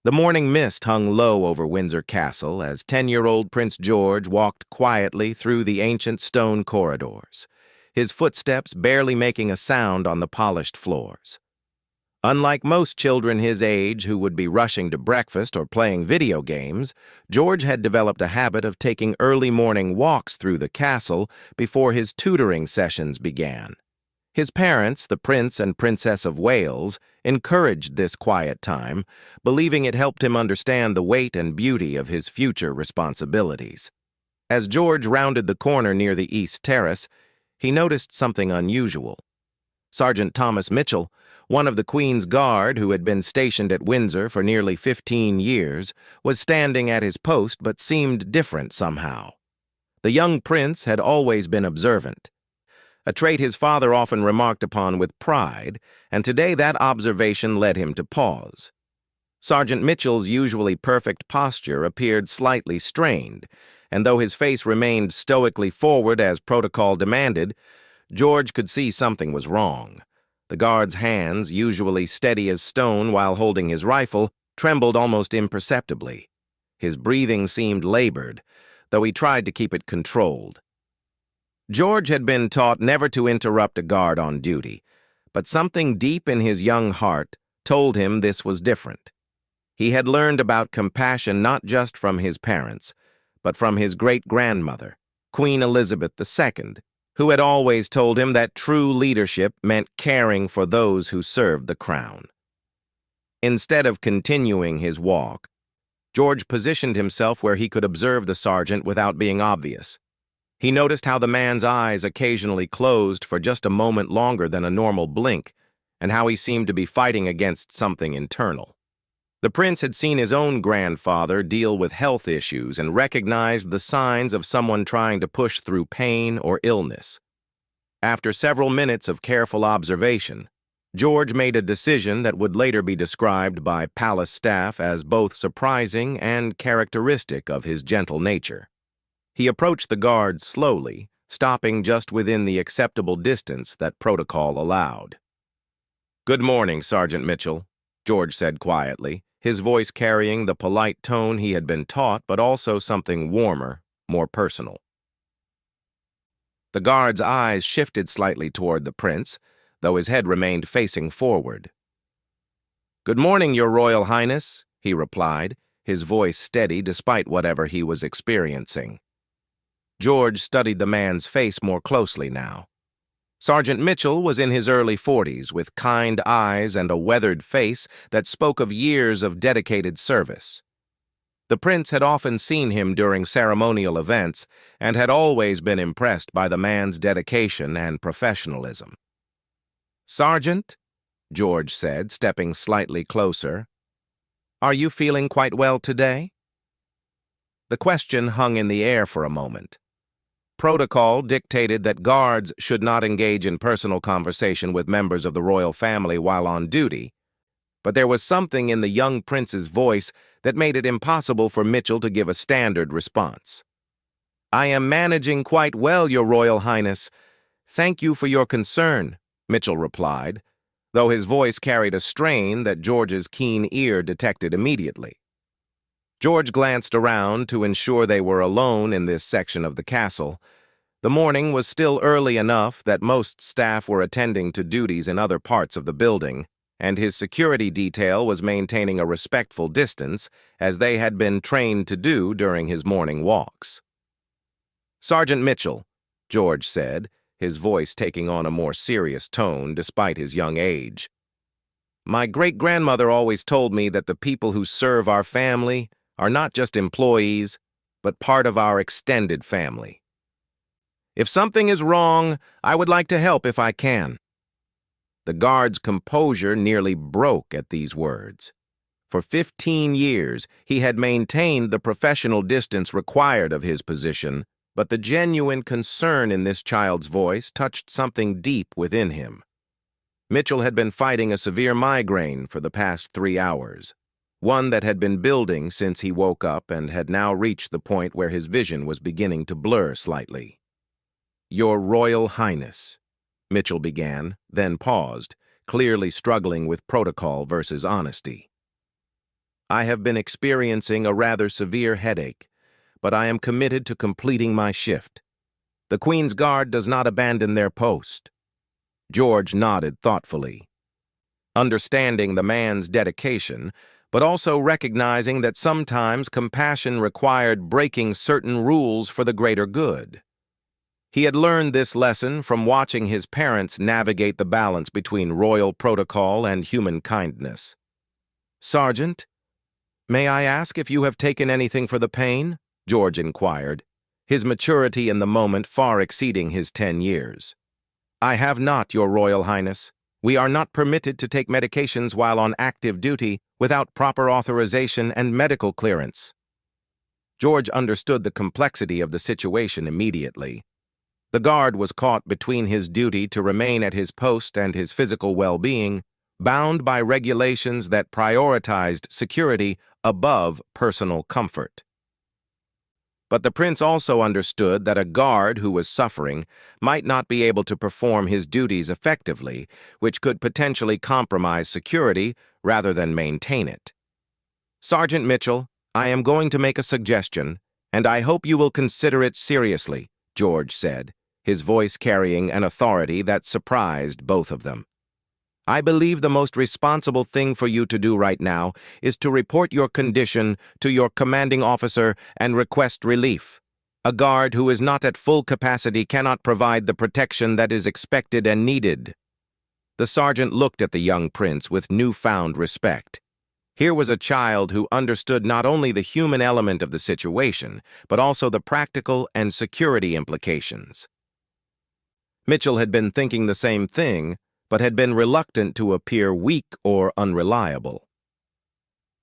The morning mist hung low over Windsor Castle as 10-year-old Prince George walked quietly through the ancient stone corridors, his footsteps barely making a sound on the polished floors. Unlike most children his age who would be rushing to breakfast or playing video games, George had developed a habit of taking early morning walks through the castle before his tutoring sessions began. His parents, the Prince and Princess of Wales, encouraged this quiet time, believing it helped him understand the weight and beauty of his future responsibilities. As George rounded the corner near the East Terrace, he noticed something unusual. Sergeant Thomas Mitchell, one of the Queen's Guard who had been stationed at Windsor for nearly 15 years, was standing at his post but seemed different somehow. The young prince had always been observant, a trait his father often remarked upon with pride, and today that observation led him to pause. Sergeant Mitchell's usually perfect posture appeared slightly strained, and though his face remained stoically forward as protocol demanded, George could see something was wrong. The guard's hands, usually steady as stone while holding his rifle, trembled almost imperceptibly. His breathing seemed labored, though he tried to keep it controlled. George had been taught never to interrupt a guard on duty, but something deep in his young heart told him this was different. He had learned about compassion not just from his parents, but from his great-grandmother, Queen Elizabeth II, who had always told him that true leadership meant caring for those who served the crown. Instead of continuing his walk, George positioned himself where he could observe the sergeant without being obvious. He noticed how the man's eyes occasionally closed for just a moment longer than a normal blink, and how he seemed to be fighting against something internal. The prince had seen his own grandfather deal with health issues and recognized the signs of someone trying to push through pain or illness. After several minutes of careful observation, George made a decision that would later be described by palace staff as both surprising and characteristic of his gentle nature. He approached the guard slowly, stopping just within the acceptable distance that protocol allowed. "Good morning, Sergeant Mitchell," George said quietly, his voice carrying the polite tone he had been taught, but also something warmer, more personal. The guard's eyes shifted slightly toward the prince, though his head remained facing forward. "Good morning, Your Royal Highness," he replied, his voice steady despite whatever he was experiencing. George studied the man's face more closely now. Sergeant Mitchell was in his early 40s, with kind eyes and a weathered face that spoke of years of dedicated service. The prince had often seen him during ceremonial events and had always been impressed by the man's dedication and professionalism. "Sergeant," George said, stepping slightly closer, "are you feeling quite well today?" The question hung in the air for a moment. Protocol dictated that guards should not engage in personal conversation with members of the royal family while on duty, but there was something in the young prince's voice that made it impossible for Mitchell to give a standard response. "I am managing quite well, Your Royal Highness. Thank you for your concern," Mitchell replied, though his voice carried a strain that George's keen ear detected immediately. George glanced around to ensure they were alone in this section of the castle. The morning was still early enough that most staff were attending to duties in other parts of the building, and his security detail was maintaining a respectful distance, as they had been trained to do during his morning walks. "Sergeant Mitchell," George said, his voice taking on a more serious tone despite his young age, "my great-grandmother always told me that the people who serve our family are not just employees, but part of our extended family. If something is wrong, I would like to help if I can." The guard's composure nearly broke at these words. For 15 years, he had maintained the professional distance required of his position, but the genuine concern in this child's voice touched something deep within him. Mitchell had been fighting a severe migraine for the past 3 hours. One that had been building since he woke up and had now reached the point where his vision was beginning to blur slightly. "Your Royal Highness," Mitchell began, then paused, clearly struggling with protocol versus honesty. I have been experiencing a rather severe headache, but I am committed to completing my shift. The Queen's Guard does not abandon their post." George nodded thoughtfully, understanding the man's dedication, but also recognizing that sometimes compassion required breaking certain rules for the greater good. He had learned this lesson from watching his parents navigate the balance between royal protocol and human kindness. "Sergeant, may I ask if you have taken anything for the pain?" George inquired, his maturity in the moment far exceeding his 10 years. "I have not, Your Royal Highness. We are not permitted to take medications while on active duty without proper authorization and medical clearance." George understood the complexity of the situation immediately. The guard was caught between his duty to remain at his post and his physical well-being, bound by regulations that prioritized security above personal comfort. But the prince also understood that a guard who was suffering might not be able to perform his duties effectively, which could potentially compromise security rather than maintain it. "Sergeant Mitchell, I am going to make a suggestion, and I hope you will consider it seriously," George said, his voice carrying an authority that surprised both of them. "I believe the most responsible thing for you to do right now is to report your condition to your commanding officer and request relief. A guard who is not at full capacity cannot provide the protection that is expected and needed." The sergeant looked at the young prince with newfound respect. Here was a child who understood not only the human element of the situation, but also the practical and security implications. Mitchell had been thinking the same thing, but had been reluctant to appear weak or unreliable.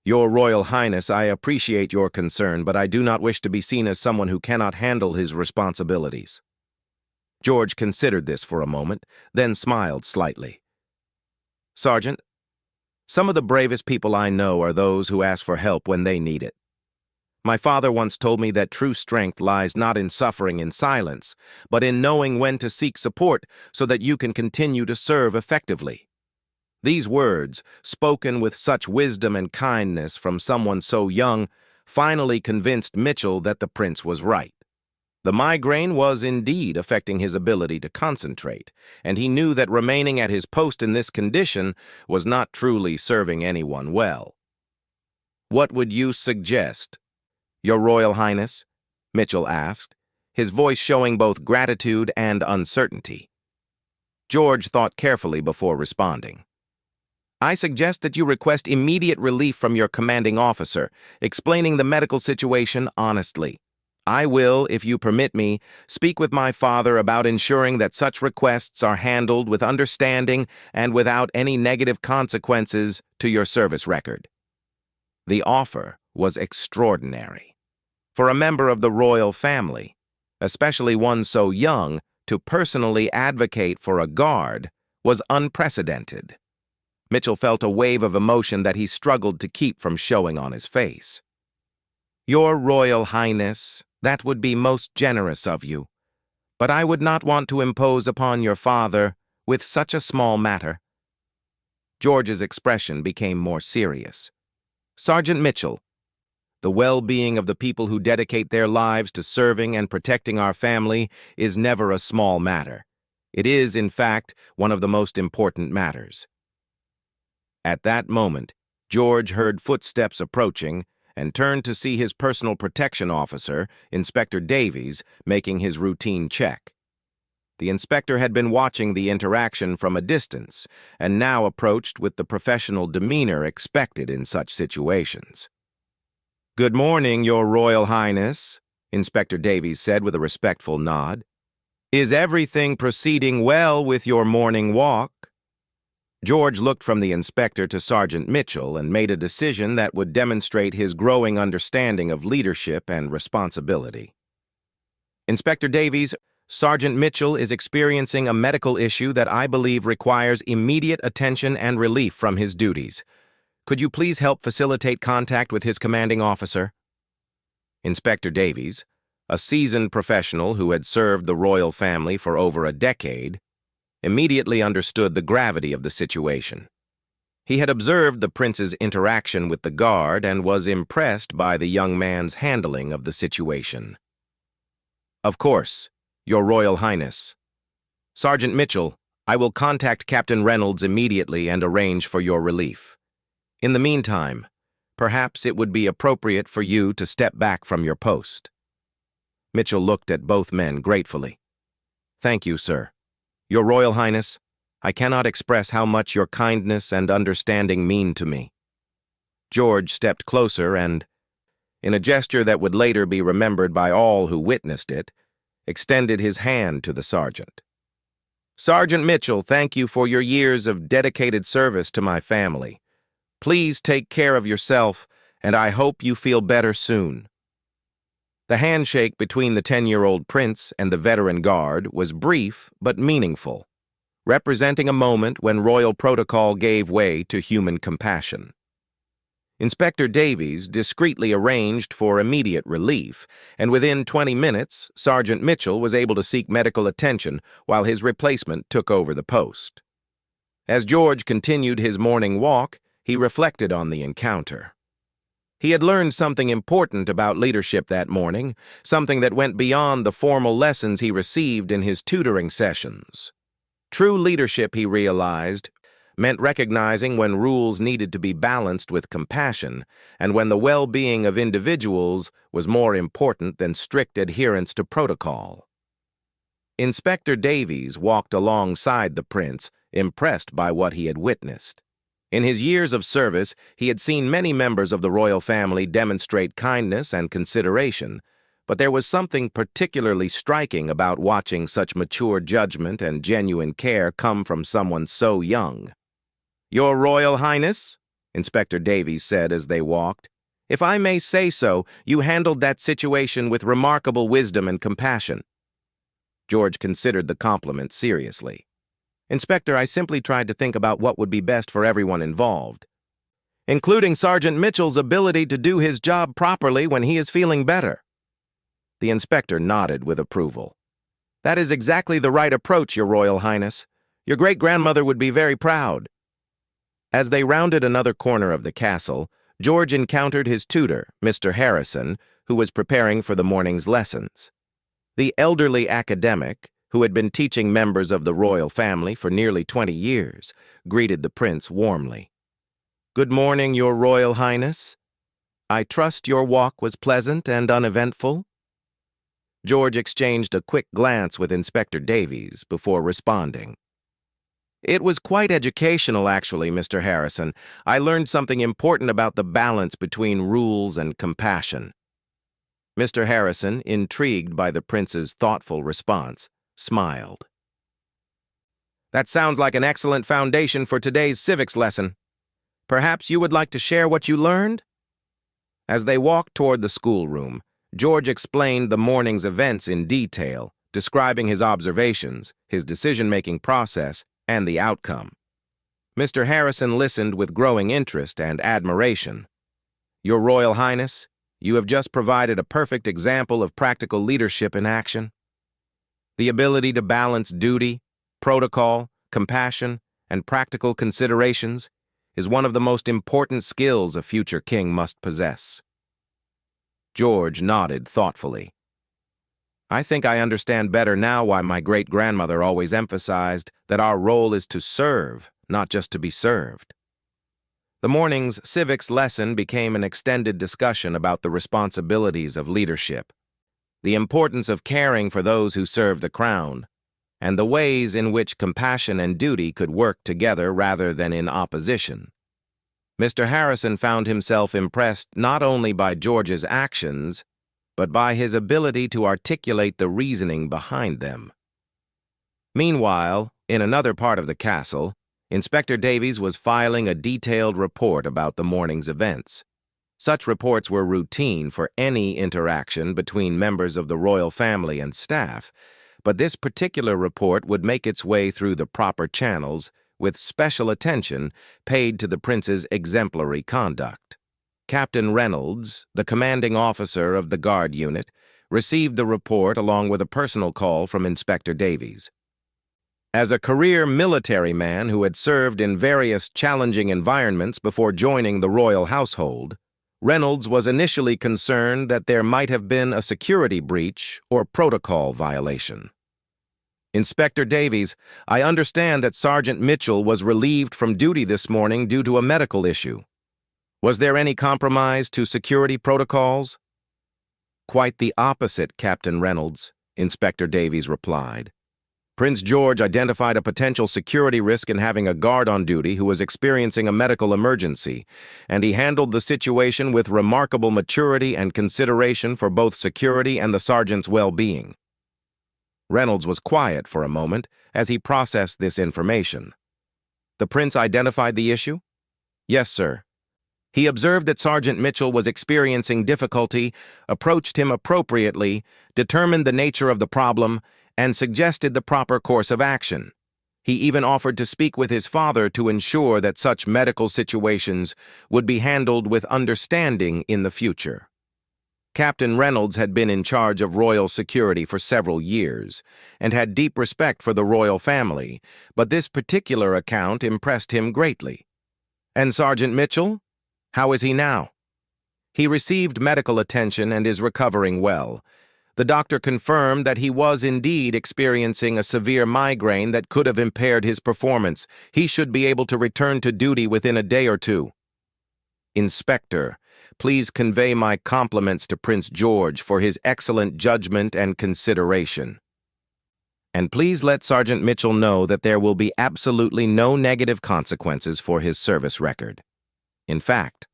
"Your Royal Highness, I appreciate your concern, but I do not wish to be seen as someone who cannot handle his responsibilities." George considered this for a moment, then smiled slightly. "Sergeant, some of the bravest people I know are those who ask for help when they need it. My father once told me that true strength lies not in suffering in silence, but in knowing when to seek support so that you can continue to serve effectively." These words, spoken with such wisdom and kindness from someone so young, finally convinced Mitchell that the prince was right. The migraine was indeed affecting his ability to concentrate, and he knew that remaining at his post in this condition was not truly serving anyone well. "What would you suggest, Your Royal Highness?" Mitchell asked, his voice showing both gratitude and uncertainty. George thought carefully before responding. "I suggest that you request immediate relief from your commanding officer, explaining the medical situation honestly. I will, if you permit me, speak with my father about ensuring that such requests are handled with understanding and without any negative consequences to your service record." The offer was extraordinary. For a member of the royal family, especially one so young, to personally advocate for a guard was unprecedented. Mitchell felt a wave of emotion that he struggled to keep from showing on his face. "Your Royal Highness, that would be most generous of you, but I would not want to impose upon your father with such a small matter." George's expression became more serious. "Sergeant Mitchell, the well-being of the people who dedicate their lives to serving and protecting our family is never a small matter. It is, in fact, one of the most important matters." At that moment, George heard footsteps approaching and turned to see his personal protection officer, Inspector Davies, making his routine check. The inspector had been watching the interaction from a distance and now approached with the professional demeanor expected in such situations. "Good morning, Your Royal Highness," Inspector Davies said with a respectful nod. "Is everything proceeding well with your morning walk?" George looked from the inspector to Sergeant Mitchell and made a decision that would demonstrate his growing understanding of leadership and responsibility. "Inspector Davies, Sergeant Mitchell is experiencing a medical issue that I believe requires immediate attention and relief from his duties. Could you please help facilitate contact with his commanding officer?" Inspector Davies, a seasoned professional who had served the royal family for over a decade, immediately understood the gravity of the situation. He had observed the prince's interaction with the guard and was impressed by the young man's handling of the situation. "Of course, Your Royal Highness. Sergeant Mitchell, I will contact Captain Reynolds immediately and arrange for your relief. In the meantime, perhaps it would be appropriate for you to step back from your post." Mitchell looked at both men gratefully. "Thank you, sir. Your Royal Highness, I cannot express how much your kindness and understanding mean to me." George stepped closer and, in a gesture that would later be remembered by all who witnessed it, extended his hand to the sergeant. "Sergeant Mitchell, thank you for your years of dedicated service to my family. Please take care of yourself, and I hope you feel better soon." The handshake between the 10-year-old prince and the veteran guard was brief but meaningful, representing a moment when royal protocol gave way to human compassion. Inspector Davies discreetly arranged for immediate relief, and within 20 minutes, Sergeant Mitchell was able to seek medical attention while his replacement took over the post. As George continued his morning walk, he reflected on the encounter. He had learned something important about leadership that morning, something that went beyond the formal lessons he received in his tutoring sessions. True leadership, he realized, meant recognizing when rules needed to be balanced with compassion and when the well-being of individuals was more important than strict adherence to protocol. Inspector Davies walked alongside the prince, impressed by what he had witnessed. In his years of service, he had seen many members of the royal family demonstrate kindness and consideration, but there was something particularly striking about watching such mature judgment and genuine care come from someone so young. "Your Royal Highness," Inspector Davies said as they walked, "if I may say so, you handled that situation with remarkable wisdom and compassion." George considered the compliment seriously. "Inspector, I simply tried to think about what would be best for everyone involved, including Sergeant Mitchell's ability to do his job properly when he is feeling better." The inspector nodded with approval. "That is exactly the right approach, Your Royal Highness. Your great-grandmother would be very proud." As they rounded another corner of the castle, George encountered his tutor, Mr. Harrison, who was preparing for the morning's lessons. The elderly academic, who had been teaching members of the royal family for nearly 20 years, greeted the prince warmly. "Good morning, Your Royal Highness. I trust your walk was pleasant and uneventful?" George exchanged a quick glance with Inspector Davies before responding. "It was quite educational, actually, Mr. Harrison. I learned something important about the balance between rules and compassion." Mr. Harrison, intrigued by the prince's thoughtful response, smiled. "That sounds like an excellent foundation for today's civics lesson. Perhaps you would like to share what you learned?" As they walked toward the schoolroom, George explained the morning's events in detail, describing his observations, his decision-making process, and the outcome. Mr. Harrison listened with growing interest and admiration. "Your Royal Highness, you have just provided a perfect example of practical leadership in action. The ability to balance duty, protocol, compassion, and practical considerations is one of the most important skills a future king must possess." George nodded thoughtfully. "I think I understand better now why my great-grandmother always emphasized that our role is to serve, not just to be served." The morning's civics lesson became an extended discussion about the responsibilities of leadership, the importance of caring for those who serve the crown, and the ways in which compassion and duty could work together rather than in opposition. Mr. Harrison found himself impressed not only by George's actions, but by his ability to articulate the reasoning behind them. Meanwhile, in another part of the castle, Inspector Davies was filing a detailed report about the morning's events. Such reports were routine for any interaction between members of the royal family and staff, but this particular report would make its way through the proper channels with special attention paid to the prince's exemplary conduct. Captain Reynolds, the commanding officer of the guard unit, received the report along with a personal call from Inspector Davies. As a career military man who had served in various challenging environments before joining the royal household, Reynolds was initially concerned that there might have been a security breach or protocol violation. "Inspector Davies, I understand that Sergeant Mitchell was relieved from duty this morning due to a medical issue. Was there any compromise to security protocols?" "Quite the opposite, Captain Reynolds," Inspector Davies replied. "Prince George identified a potential security risk in having a guard on duty who was experiencing a medical emergency, and he handled the situation with remarkable maturity and consideration for both security and the sergeant's well-being." Reynolds was quiet for a moment as he processed this information. "The prince identified the issue?" "Yes, sir. He observed that Sergeant Mitchell was experiencing difficulty, approached him appropriately, determined the nature of the problem, and suggested the proper course of action. He even offered to speak with his father to ensure that such medical situations would be handled with understanding in the future." Captain Reynolds had been in charge of royal security for several years and had deep respect for the royal family, but this particular account impressed him greatly. "And Sergeant Mitchell? How is he now?" "He received medical attention and is recovering well. The doctor confirmed that he was indeed experiencing a severe migraine that could have impaired his performance. He should be able to return to duty within a day or two." "Inspector, please convey my compliments to Prince George for his excellent judgment and consideration. And please let Sergeant Mitchell know that there will be absolutely no negative consequences for his service record. In fact,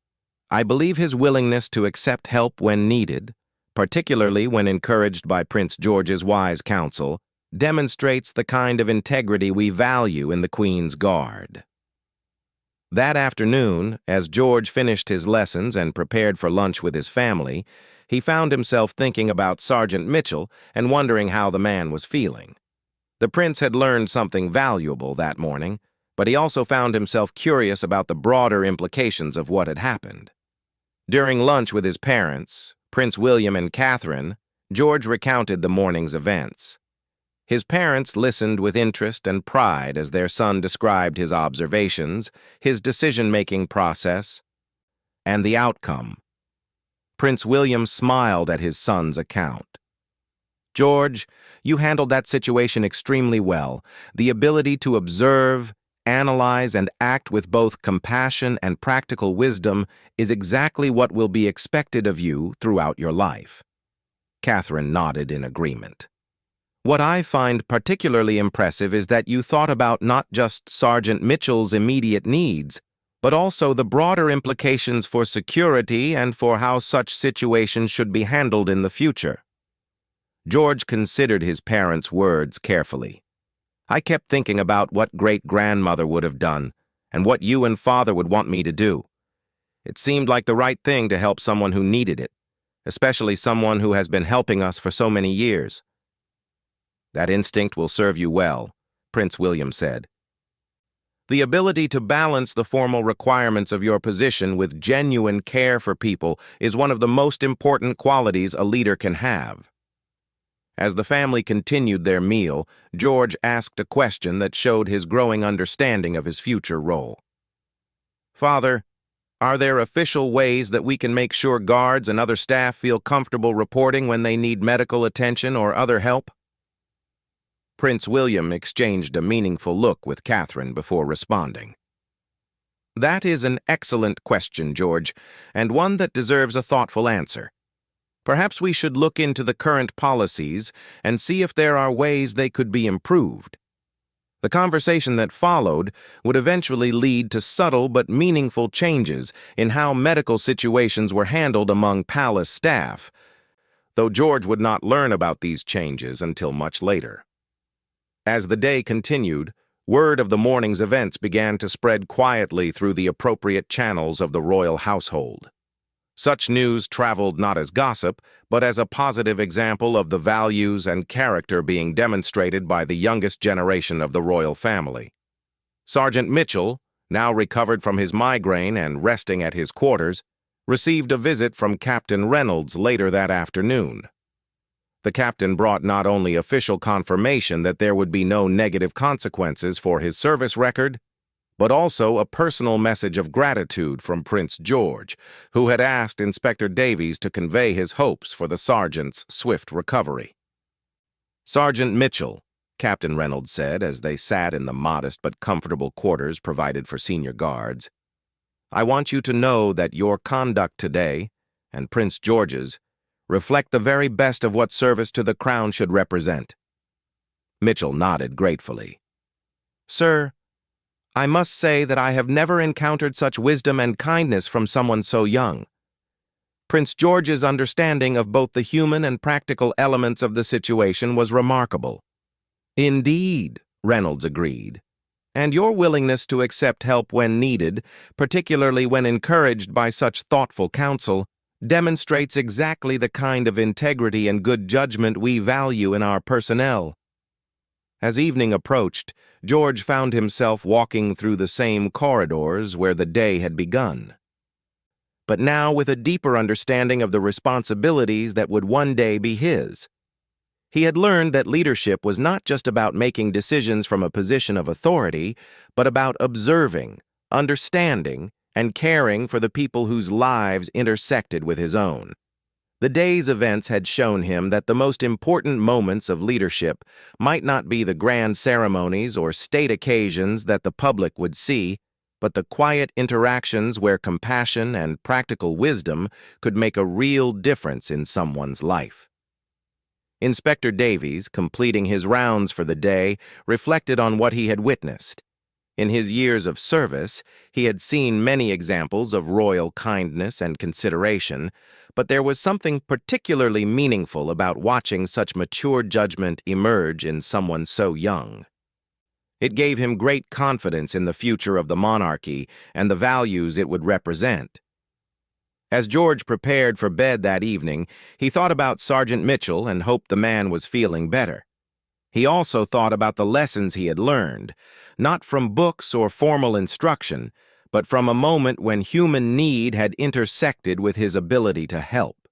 I believe his willingness to accept help when needed, particularly when encouraged by Prince George's wise counsel, demonstrates the kind of integrity we value in the Queen's Guard." That afternoon, as George finished his lessons and prepared for lunch with his family, he found himself thinking about Sergeant Mitchell and wondering how the man was feeling. The prince had learned something valuable that morning, but he also found himself curious about the broader implications of what had happened. During lunch with his parents, Prince William and Catherine, George recounted the morning's events. His parents listened with interest and pride as their son described his observations, his decision-making process, and the outcome. Prince William smiled at his son's account. "George, you handled that situation extremely well. The ability to observe, analyze, and act with both compassion and practical wisdom is exactly what will be expected of you throughout your life." Catherine nodded in agreement. "What I find particularly impressive is that you thought about not just Sergeant Mitchell's immediate needs, but also the broader implications for security and for how such situations should be handled in the future." George considered his parents' words carefully. "I kept thinking about what great-grandmother would have done and what you and Father would want me to do. It seemed like the right thing to help someone who needed it, especially someone who has been helping us for so many years." "That instinct will serve you well," Prince William said. "The ability to balance the formal requirements of your position with genuine care for people is one of the most important qualities a leader can have." As the family continued their meal, George asked a question that showed his growing understanding of his future role. "Father, are there official ways that we can make sure guards and other staff feel comfortable reporting when they need medical attention or other help?" Prince William exchanged a meaningful look with Catherine before responding. "That is an excellent question, George, and one that deserves a thoughtful answer. Perhaps we should look into the current policies and see if there are ways they could be improved." The conversation that followed would eventually lead to subtle but meaningful changes in how medical situations were handled among palace staff, though George would not learn about these changes until much later. As the day continued, word of the morning's events began to spread quietly through the appropriate channels of the royal household. Such news traveled not as gossip, but as a positive example of the values and character being demonstrated by the youngest generation of the royal family. Sergeant Mitchell, now recovered from his migraine and resting at his quarters, received a visit from Captain Reynolds later that afternoon. The captain brought not only official confirmation that there would be no negative consequences for his service record, but also a personal message of gratitude from Prince George, who had asked Inspector Davies to convey his hopes for the sergeant's swift recovery. "Sergeant Mitchell," Captain Reynolds said as they sat in the modest but comfortable quarters provided for senior guards, "I want you to know that your conduct today, and Prince George's, reflect the very best of what service to the Crown should represent." Mitchell nodded gratefully. "Sir, I must say that I have never encountered such wisdom and kindness from someone so young. Prince George's understanding of both the human and practical elements of the situation was remarkable." "Indeed," Reynolds agreed, "and your willingness to accept help when needed, particularly when encouraged by such thoughtful counsel, demonstrates exactly the kind of integrity and good judgment we value in our personnel." As evening approached, George found himself walking through the same corridors where the day had begun, but now with a deeper understanding of the responsibilities that would one day be his. He had learned that leadership was not just about making decisions from a position of authority, but about observing, understanding, and caring for the people whose lives intersected with his own. The day's events had shown him that the most important moments of leadership might not be the grand ceremonies or state occasions that the public would see, but the quiet interactions where compassion and practical wisdom could make a real difference in someone's life. Inspector Davies, completing his rounds for the day, reflected on what he had witnessed. In his years of service, he had seen many examples of royal kindness and consideration, but there was something particularly meaningful about watching such mature judgment emerge in someone so young. It gave him great confidence in the future of the monarchy and the values it would represent. As George prepared for bed that evening, he thought about Sergeant Mitchell and hoped the man was feeling better. He also thought about the lessons he had learned, not from books or formal instruction, but from a moment when human need had intersected with his ability to help.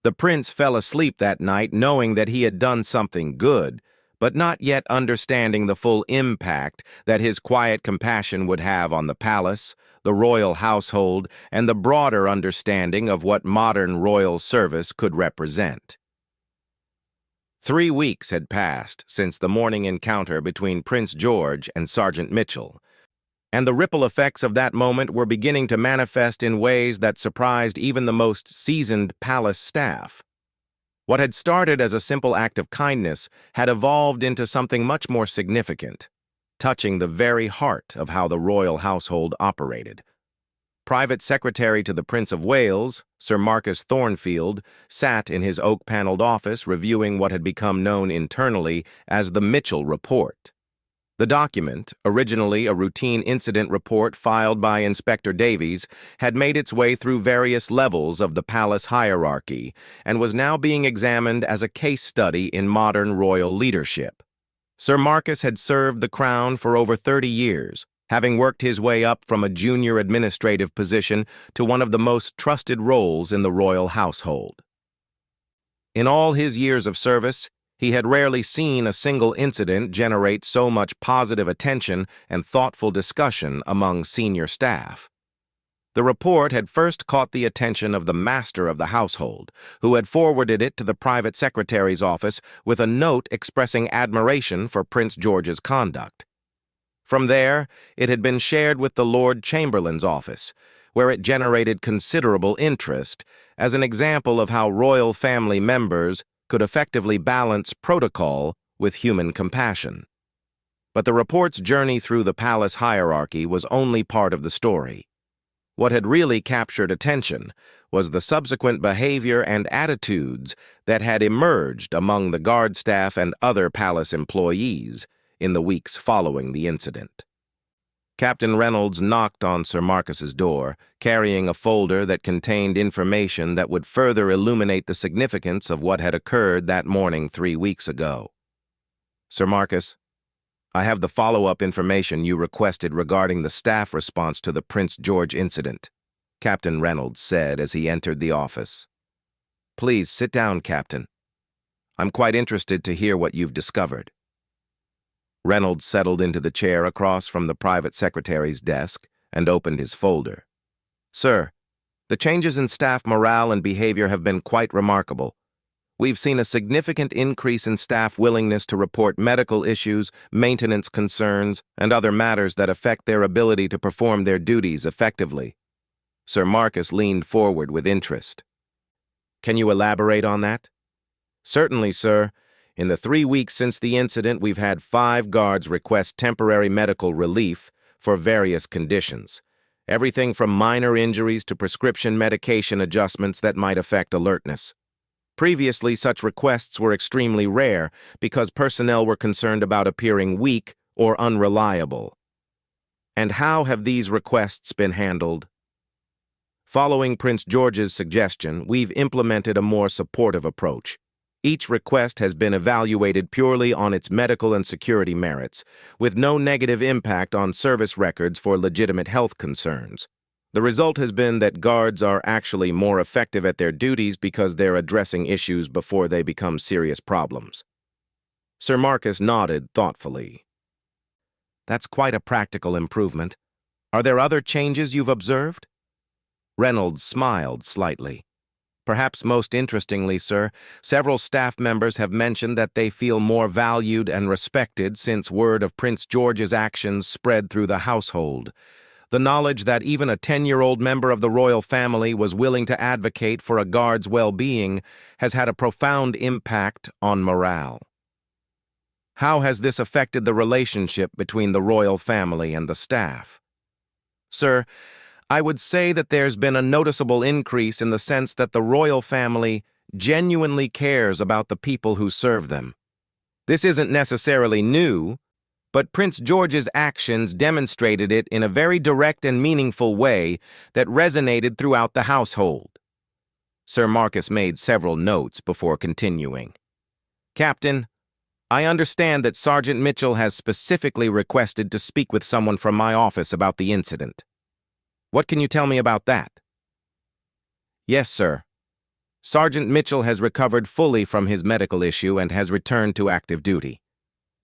The prince fell asleep that night knowing that he had done something good, but not yet understanding the full impact that his quiet compassion would have on the palace, the royal household, and the broader understanding of what modern royal service could represent. 3 weeks had passed since the morning encounter between Prince George and Sergeant Mitchell, and the ripple effects of that moment were beginning to manifest in ways that surprised even the most seasoned palace staff. What had started as a simple act of kindness had evolved into something much more significant, touching the very heart of how the royal household operated. Private Secretary to the Prince of Wales, Sir Marcus Thornfield, sat in his oak-paneled office reviewing what had become known internally as the Mitchell Report. The document, originally a routine incident report filed by Inspector Davies, had made its way through various levels of the palace hierarchy and was now being examined as a case study in modern royal leadership. Sir Marcus had served the crown for over 30 years, having worked his way up from a junior administrative position to one of the most trusted roles in the royal household. In all his years of service, he had rarely seen a single incident generate so much positive attention and thoughtful discussion among senior staff. The report had first caught the attention of the master of the household, who had forwarded it to the private secretary's office with a note expressing admiration for Prince George's conduct. From there, it had been shared with the Lord Chamberlain's office, where it generated considerable interest as an example of how royal family members could effectively balance protocol with human compassion. But the report's journey through the palace hierarchy was only part of the story. What had really captured attention was the subsequent behavior and attitudes that had emerged among the guard staff and other palace employees in the weeks following the incident. Captain Reynolds knocked on Sir Marcus's door, carrying a folder that contained information that would further illuminate the significance of what had occurred that morning 3 weeks ago. "Sir Marcus, I have the follow-up information you requested regarding the staff response to the Prince George incident," Captain Reynolds said as he entered the office. "Please sit down, Captain." I'm quite interested to hear what you've discovered. Reynolds settled into the chair across from the private secretary's desk and opened his folder. Sir, the changes in staff morale and behavior have been quite remarkable. We've seen a significant increase in staff willingness to report medical issues, maintenance concerns, and other matters that affect their ability to perform their duties effectively. Sir Marcus leaned forward with interest. Can you elaborate on that? Certainly, sir. In the 3 weeks since the incident, we've had 5 guards request temporary medical relief for various conditions. Everything from minor injuries to prescription medication adjustments that might affect alertness. Previously, such requests were extremely rare because personnel were concerned about appearing weak or unreliable. And how have these requests been handled? Following Prince George's suggestion, we've implemented a more supportive approach. Each request has been evaluated purely on its medical and security merits, with no negative impact on service records for legitimate health concerns. The result has been that guards are actually more effective at their duties because they're addressing issues before they become serious problems. Sir Marcus nodded thoughtfully. That's quite a practical improvement. Are there other changes you've observed? Reynolds smiled slightly. Perhaps most interestingly, sir, several staff members have mentioned that they feel more valued and respected since word of Prince George's actions spread through the household. The knowledge that even a 10-year-old member of the royal family was willing to advocate for a guard's well-being has had a profound impact on morale. How has this affected the relationship between the royal family and the staff? Sir, I would say that there's been a noticeable increase in the sense that the royal family genuinely cares about the people who serve them. This isn't necessarily new, but Prince George's actions demonstrated it in a very direct and meaningful way that resonated throughout the household. Sir Marcus made several notes before continuing. Captain, I understand that Sergeant Mitchell has specifically requested to speak with someone from my office about the incident. What can you tell me about that? Yes, sir. Sergeant Mitchell has recovered fully from his medical issue and has returned to active duty.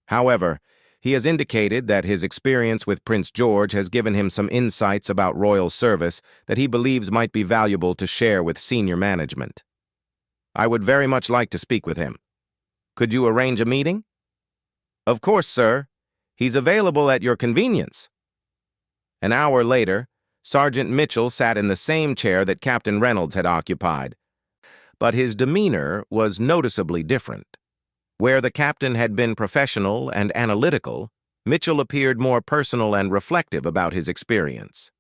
However, he has indicated that his experience with Prince George has given him some insights about royal service that he believes might be valuable to share with senior management. I would very much like to speak with him. Could you arrange a meeting? Of course, sir. He's available at your convenience. An hour later, Sergeant Mitchell sat in the same chair that Captain Reynolds had occupied, but his demeanor was noticeably different. Where the captain had been professional and analytical, Mitchell appeared more personal and reflective about his experience.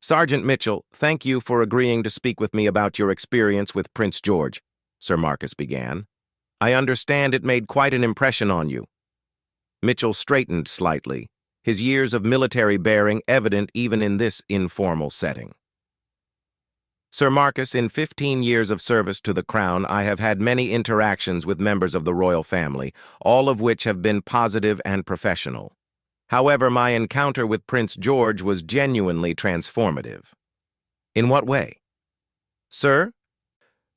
Sergeant Mitchell, thank you for agreeing to speak with me about your experience with Prince George, Sir Marcus began. I understand it made quite an impression on you. Mitchell straightened slightly, his years of military bearing evident even in this informal setting. Sir Marcus, in 15 years of service to the Crown, I have had many interactions with members of the royal family, all of which have been positive and professional. However, my encounter with Prince George was genuinely transformative. In what way? Sir,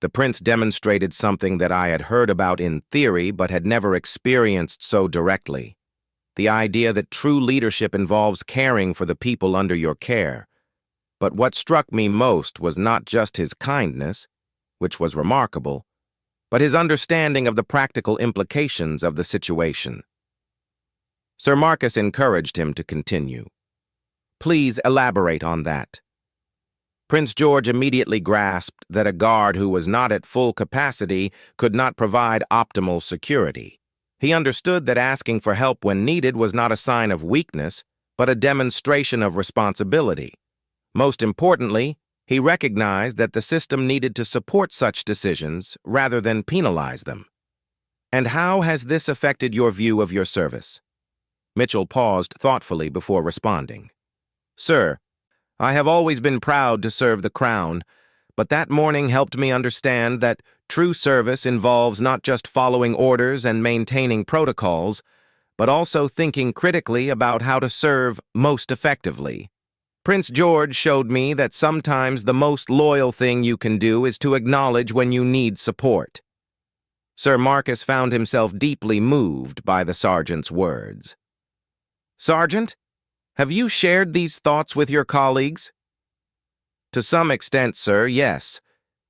the prince demonstrated something that I had heard about in theory but had never experienced so directly. The idea that true leadership involves caring for the people under your care. But what struck me most was not just his kindness, which was remarkable, but his understanding of the practical implications of the situation. Sir Marcus encouraged him to continue. Please elaborate on that. Prince George immediately grasped that a guard who was not at full capacity could not provide optimal security. He understood that asking for help when needed was not a sign of weakness, but a demonstration of responsibility. Most importantly, he recognized that the system needed to support such decisions rather than penalize them. And how has this affected your view of your service? Mitchell paused thoughtfully before responding. Sir, I have always been proud to serve the Crown, but that morning helped me understand that true service involves not just following orders and maintaining protocols, but also thinking critically about how to serve most effectively. Prince George showed me that sometimes the most loyal thing you can do is to acknowledge when you need support. Sir Marcus found himself deeply moved by the sergeant's words. "Sergeant, have you shared these thoughts with your colleagues?" "To some extent, sir, yes.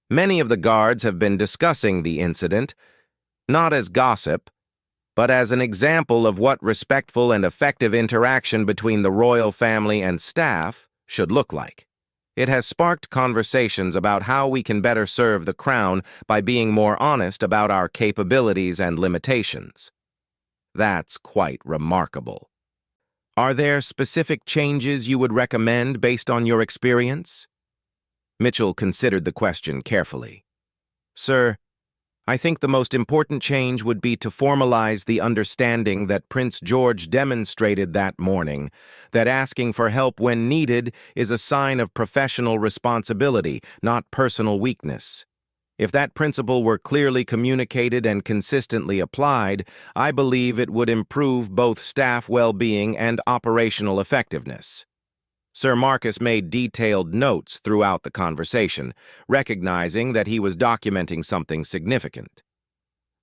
Many of the guards have been discussing the incident, not as gossip, but as an example of what respectful and effective interaction between the royal family and staff should look like. It has sparked conversations about how we can better serve the crown by being more honest about our capabilities and limitations." That's quite remarkable. Are there specific changes you would recommend based on your experience? Mitchell considered the question carefully. "Sir, I think the most important change would be to formalize the understanding that Prince George demonstrated that morning, that asking for help when needed is a sign of professional responsibility, not personal weakness. If that principle were clearly communicated and consistently applied, I believe it would improve both staff well-being and operational effectiveness." Sir Marcus made detailed notes throughout the conversation, recognizing that he was documenting something significant.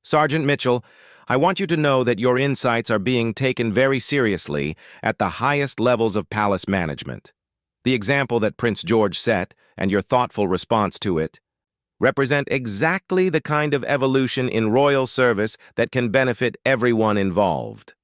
"Sergeant Mitchell, I want you to know that your insights are being taken very seriously at the highest levels of palace management. The example that Prince George set, and your thoughtful response to it, represent exactly the kind of evolution in royal service that can benefit everyone involved."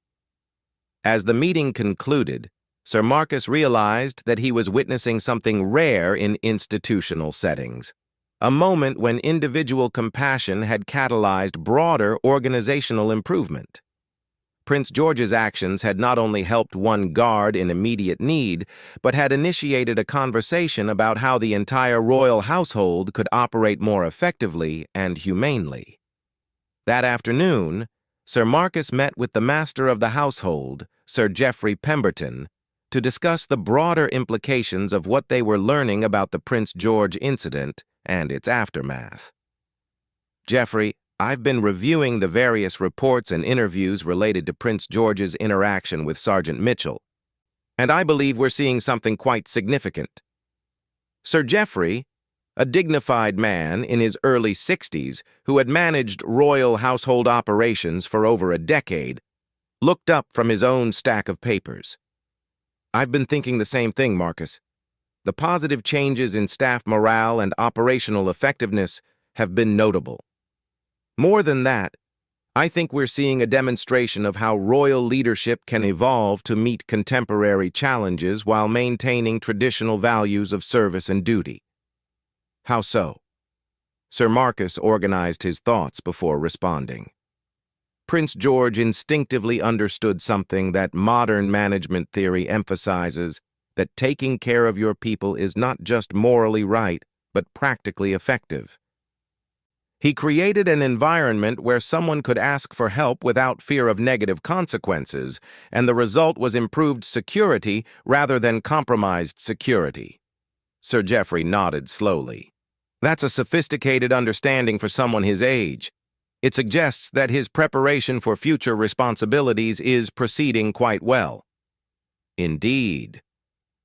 As the meeting concluded, Sir Marcus realized that he was witnessing something rare in institutional settings, a moment when individual compassion had catalyzed broader organizational improvement. Prince George's actions had not only helped one guard in immediate need, but had initiated a conversation about how the entire royal household could operate more effectively and humanely. That afternoon, Sir Marcus met with the master of the household, Sir Geoffrey Pemberton, to discuss the broader implications of what they were learning about the Prince George incident and its aftermath. "Geoffrey, I've been reviewing the various reports and interviews related to Prince George's interaction with Sergeant Mitchell, and I believe we're seeing something quite significant." Sir Geoffrey, a dignified man in his early 60s who had managed royal household operations for over a decade, looked up from his own stack of papers. "I've been thinking the same thing, Marcus. The positive changes in staff morale and operational effectiveness have been notable. More than that, I think we're seeing a demonstration of how royal leadership can evolve to meet contemporary challenges while maintaining traditional values of service and duty." "How so?" Sir Marcus organized his thoughts before responding. Prince George instinctively understood something that modern management theory emphasizes, that taking care of your people is not just morally right, but practically effective. He created an environment where someone could ask for help without fear of negative consequences, and the result was improved security rather than compromised security. Sir Geoffrey nodded slowly. "That's a sophisticated understanding for someone his age. It suggests that his preparation for future responsibilities is proceeding quite well." "Indeed.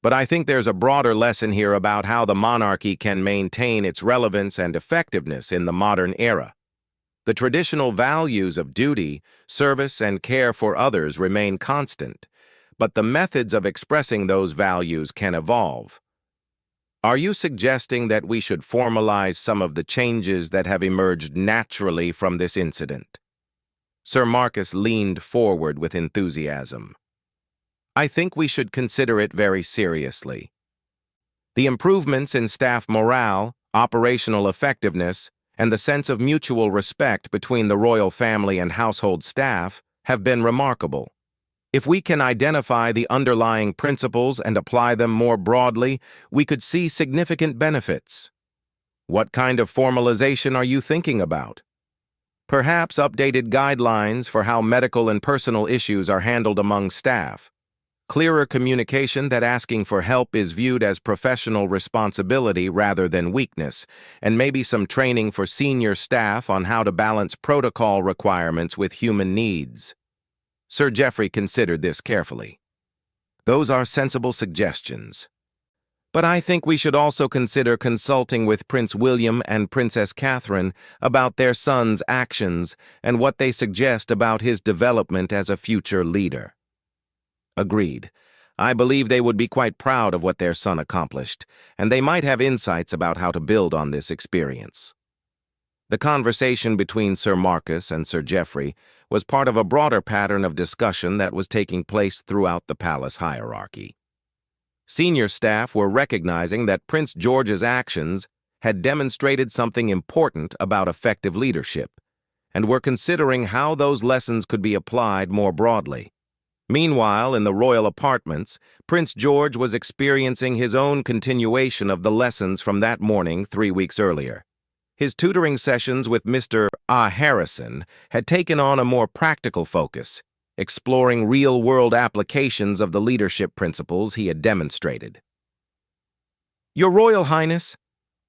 But I think there's a broader lesson here about how the monarchy can maintain its relevance and effectiveness in the modern era. The traditional values of duty, service, and care for others remain constant, but the methods of expressing those values can evolve. Are you suggesting that we should formalize some of the changes that have emerged naturally from this incident?" Sir Marcus leaned forward with enthusiasm. "I think we should consider it very seriously. The improvements in staff morale, operational effectiveness, and the sense of mutual respect between the royal family and household staff have been remarkable. If we can identify the underlying principles and apply them more broadly, we could see significant benefits." "What kind of formalization are you thinking about?" "Perhaps updated guidelines for how medical and personal issues are handled among staff. Clearer communication that asking for help is viewed as professional responsibility rather than weakness, and maybe some training for senior staff on how to balance protocol requirements with human needs." Sir Geoffrey considered this carefully. "Those are sensible suggestions. But I think we should also consider consulting with Prince William and Princess Catherine about their son's actions and what they suggest about his development as a future leader. Agreed. I believe they would be quite proud of what their son accomplished, and they might have insights about how to build on this experience. The conversation between Sir Marcus and Sir Geoffrey was part of a broader pattern of discussion that was taking place throughout the palace hierarchy. Senior staff were recognizing that Prince George's actions had demonstrated something important about effective leadership, and were considering how those lessons could be applied more broadly. Meanwhile, in the royal apartments, Prince George was experiencing his own continuation of the lessons from that morning 3 weeks earlier. His tutoring sessions with Mr. Harrison had taken on a more practical focus, exploring real-world applications of the leadership principles he had demonstrated. Your Royal Highness,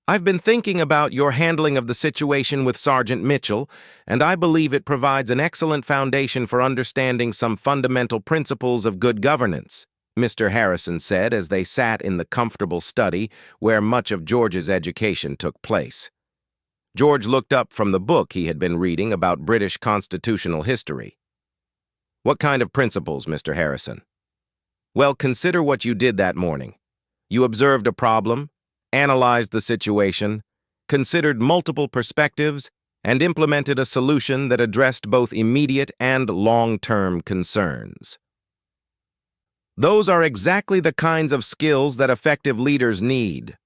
I've been thinking about your handling of the situation with Sergeant Mitchell, and I believe it provides an excellent foundation for understanding some fundamental principles of good governance, Mr. Harrison said as they sat in the comfortable study where much of George's education took place. George looked up from the book he had been reading about British constitutional history. What kind of principles, Mr. Harrison? Well, consider what you did that morning. You observed a problem, analyzed the situation, considered multiple perspectives, and implemented a solution that addressed both immediate and long-term concerns. Those are exactly the kinds of skills that effective leaders need.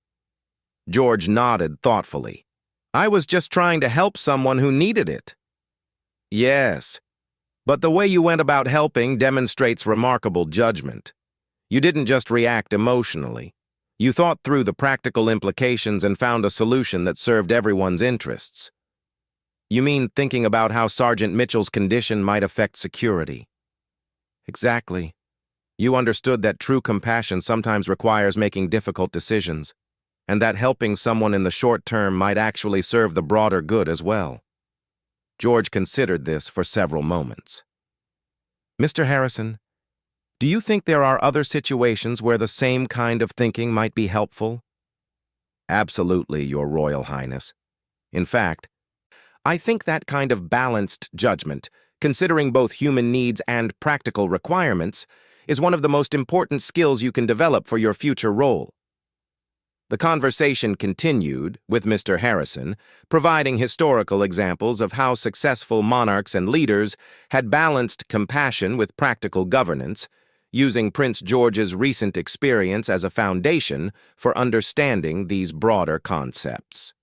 George nodded thoughtfully. I was just trying to help someone who needed it. Yes, but the way you went about helping demonstrates remarkable judgment. You didn't just react emotionally. You thought through the practical implications and found a solution that served everyone's interests. You mean thinking about how Sergeant Mitchell's condition might affect security? Exactly. You understood that true compassion sometimes requires making difficult decisions, and that helping someone in the short term might actually serve the broader good as well. George considered this for several moments. Mr. Harrison, do you think there are other situations where the same kind of thinking might be helpful? Absolutely, Your Royal Highness. In fact, I think that kind of balanced judgment, considering both human needs and practical requirements, is one of the most important skills you can develop for your future role. The conversation continued, with Mr. Harrison providing historical examples of how successful monarchs and leaders had balanced compassion with practical governance, using Prince George's recent experience as a foundation for understanding these broader concepts.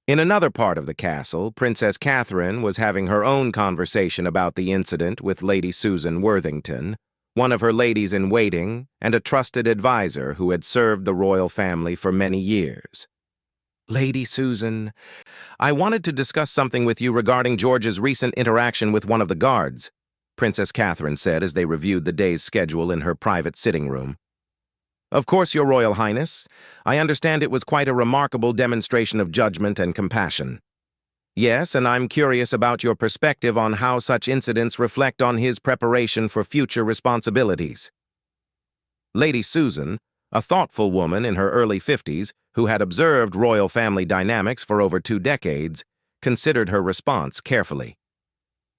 In another part of the castle, Princess Catherine was having her own conversation about the incident with Lady Susan Worthington, one of her ladies-in-waiting and a trusted advisor who had served the royal family for many years. Lady Susan, I wanted to discuss something with you regarding George's recent interaction with one of the guards, Princess Catherine said as they reviewed the day's schedule in her private sitting room. Of course, Your Royal Highness. I understand it was quite a remarkable demonstration of judgment and compassion. Yes, and I'm curious about your perspective on how such incidents reflect on his preparation for future responsibilities. Lady Susan, a thoughtful woman in her early 50s who had observed royal family dynamics for over 2 decades, considered her response carefully.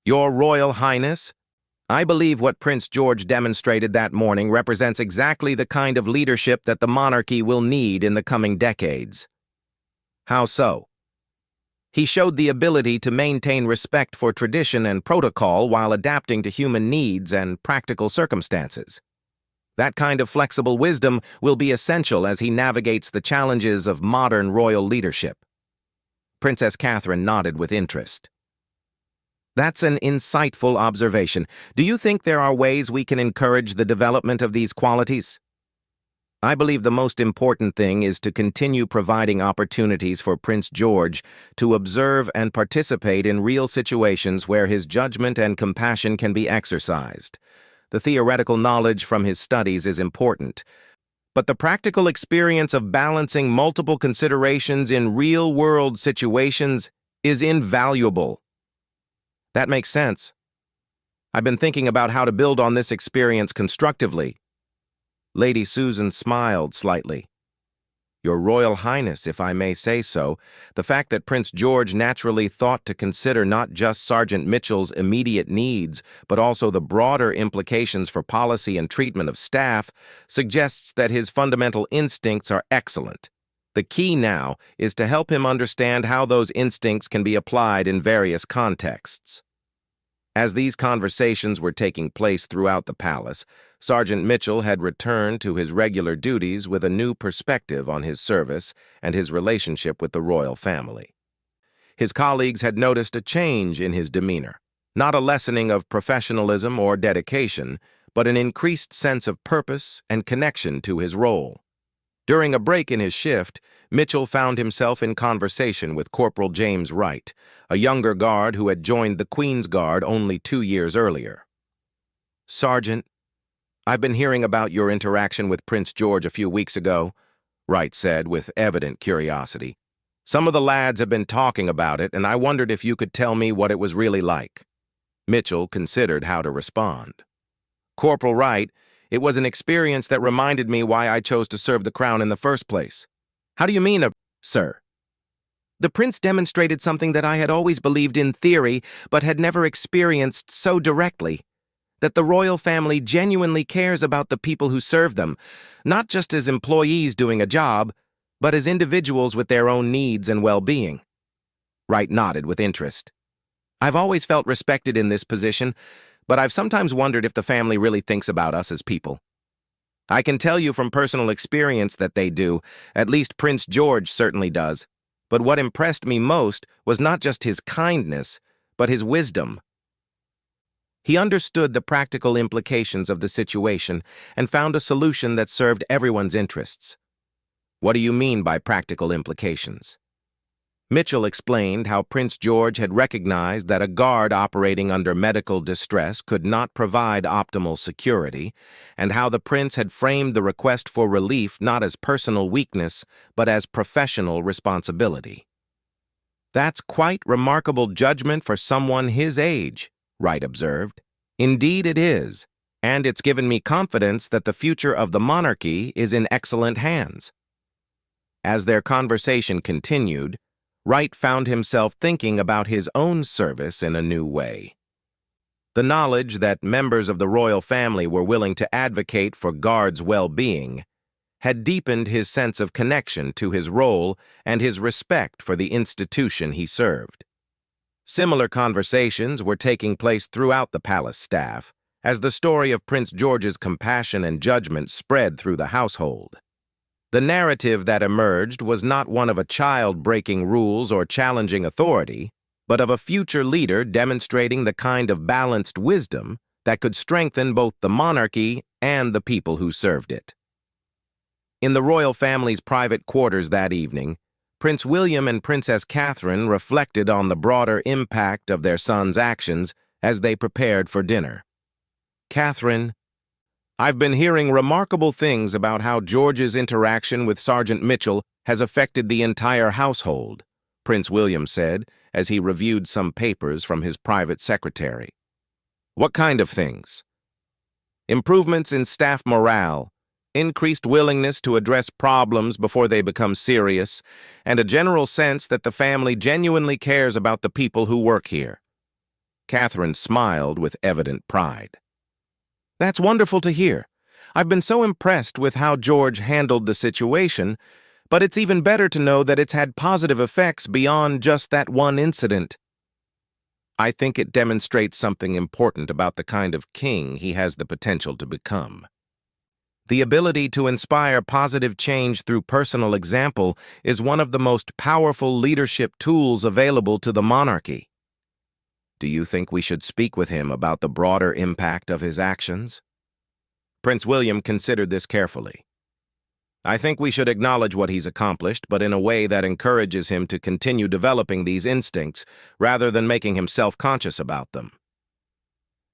Your Royal Highness, I believe what Prince George demonstrated that morning represents exactly the kind of leadership that the monarchy will need in the coming decades. How so? He showed the ability to maintain respect for tradition and protocol while adapting to human needs and practical circumstances. That kind of flexible wisdom will be essential as he navigates the challenges of modern royal leadership. Princess Catherine nodded with interest. That's an insightful observation. Do you think there are ways we can encourage the development of these qualities? I believe the most important thing is to continue providing opportunities for Prince George to observe and participate in real situations where his judgment and compassion can be exercised. The theoretical knowledge from his studies is important, but the practical experience of balancing multiple considerations in real-world situations is invaluable. That makes sense. I've been thinking about how to build on this experience constructively. Lady Susan smiled slightly. Your Royal Highness, if I may say so, the fact that Prince George naturally thought to consider not just Sergeant Mitchell's immediate needs, but also the broader implications for policy and treatment of staff, suggests that his fundamental instincts are excellent. The key now is to help him understand how those instincts can be applied in various contexts. As these conversations were taking place throughout the palace, Sergeant Mitchell had returned to his regular duties with a new perspective on his service and his relationship with the royal family. His colleagues had noticed a change in his demeanor, not a lessening of professionalism or dedication, but an increased sense of purpose and connection to his role. During a break in his shift, Mitchell found himself in conversation with Corporal James Wright, a younger guard who had joined the Queen's Guard only 2 years earlier. "Sergeant, I've been hearing about your interaction with Prince George a few weeks ago," Wright said with evident curiosity. "Some of the lads have been talking about it, and I wondered if you could tell me what it was really like." Mitchell considered how to respond. "Corporal Wright, it was an experience that reminded me why I chose to serve the crown in the first place." "How do you mean, sir?" "The prince demonstrated something that I had always believed in theory, but had never experienced so directly. That the royal family genuinely cares about the people who serve them, not just as employees doing a job, but as individuals with their own needs and well-being." Wright nodded with interest. "I've always felt respected in this position, but I've sometimes wondered if the family really thinks about us as people. I can tell you from personal experience that they do, at least Prince George certainly does. But what impressed me most was not just his kindness, but his wisdom. He understood the practical implications of the situation and found a solution that served everyone's interests." "What do you mean by practical implications?" Mitchell explained how Prince George had recognized that a guard operating under medical distress could not provide optimal security, and how the prince had framed the request for relief not as personal weakness, but as professional responsibility. "That's quite remarkable judgment for someone his age," Wright observed. "Indeed it is, and it's given me confidence that the future of the monarchy is in excellent hands." As their conversation continued, Wright found himself thinking about his own service in a new way. The knowledge that members of the royal family were willing to advocate for guards' well-being had deepened his sense of connection to his role and his respect for the institution he served. Similar conversations were taking place throughout the palace staff as the story of Prince George's compassion and judgment spread through the household. The narrative that emerged was not one of a child breaking rules or challenging authority, but of a future leader demonstrating the kind of balanced wisdom that could strengthen both the monarchy and the people who served it. In the royal family's private quarters that evening, Prince William and Princess Catherine reflected on the broader impact of their son's actions as they prepared for dinner. "Catherine, I've been hearing remarkable things about how George's interaction with Sergeant Mitchell has affected the entire household," Prince William said as he reviewed some papers from his private secretary. "What kind of things?" "Improvements in staff morale, increased willingness to address problems before they become serious, and a general sense that the family genuinely cares about the people who work here." Catherine smiled with evident pride. "That's wonderful to hear. I've been so impressed with how George handled the situation, but it's even better to know that it's had positive effects beyond just that one incident. I think it demonstrates something important about the kind of king he has the potential to become. The ability to inspire positive change through personal example is one of the most powerful leadership tools available to the monarchy. Do you think we should speak with him about the broader impact of his actions?" Prince William considered this carefully. "I think we should acknowledge what he's accomplished, but in a way that encourages him to continue developing these instincts rather than making him self-conscious about them."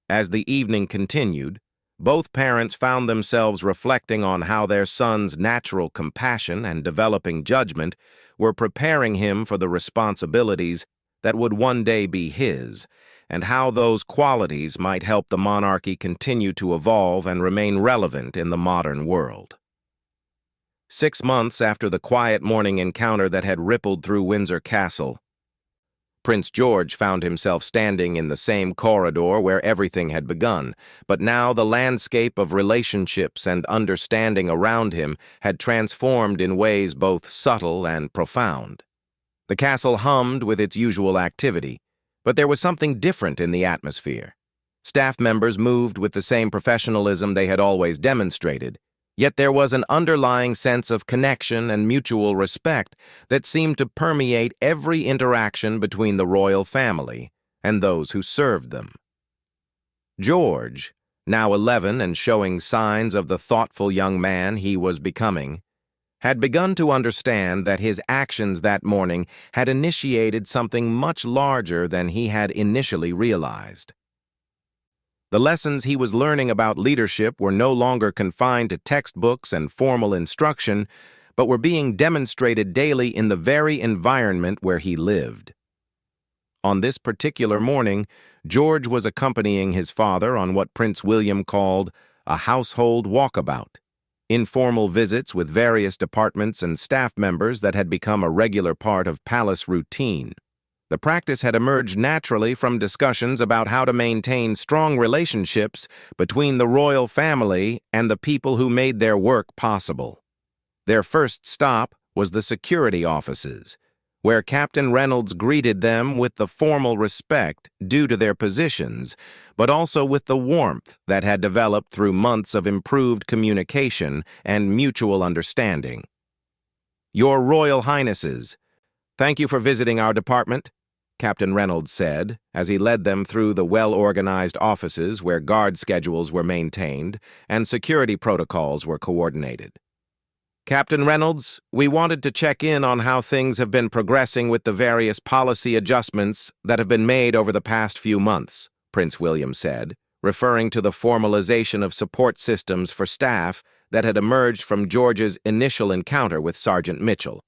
As the evening continued, both parents found themselves reflecting on how their son's natural compassion and developing judgment were preparing him for the responsibilities that would one day be his, and how those qualities might help the monarchy continue to evolve and remain relevant in the modern world. 6 months after the quiet morning encounter that had rippled through Windsor Castle, Prince George found himself standing in the same corridor where everything had begun, but now the landscape of relationships and understanding around him had transformed in ways both subtle and profound. The castle hummed with its usual activity, but there was something different in the atmosphere. Staff members moved with the same professionalism they had always demonstrated, yet there was an underlying sense of connection and mutual respect that seemed to permeate every interaction between the royal family and those who served them. George, now 11 and showing signs of the thoughtful young man he was becoming, had begun to understand that his actions that morning had initiated something much larger than he had initially realized. The lessons he was learning about leadership were no longer confined to textbooks and formal instruction, but were being demonstrated daily in the very environment where he lived. On this particular morning, George was accompanying his father on what Prince William called a household walkabout, informal visits with various departments and staff members that had become a regular part of palace routine. The practice had emerged naturally from discussions about how to maintain strong relationships between the royal family and the people who made their work possible. Their first stop was the security offices, where Captain Reynolds greeted them with the formal respect due to their positions, but also with the warmth that had developed through months of improved communication and mutual understanding. "Your Royal Highnesses, thank you for visiting our department," Captain Reynolds said, as he led them through the well-organized offices where guard schedules were maintained and security protocols were coordinated. "Captain Reynolds, we wanted to check in on how things have been progressing with the various policy adjustments that have been made over the past few months," Prince William said, referring to the formalization of support systems for staff that had emerged from George's initial encounter with Sergeant Mitchell.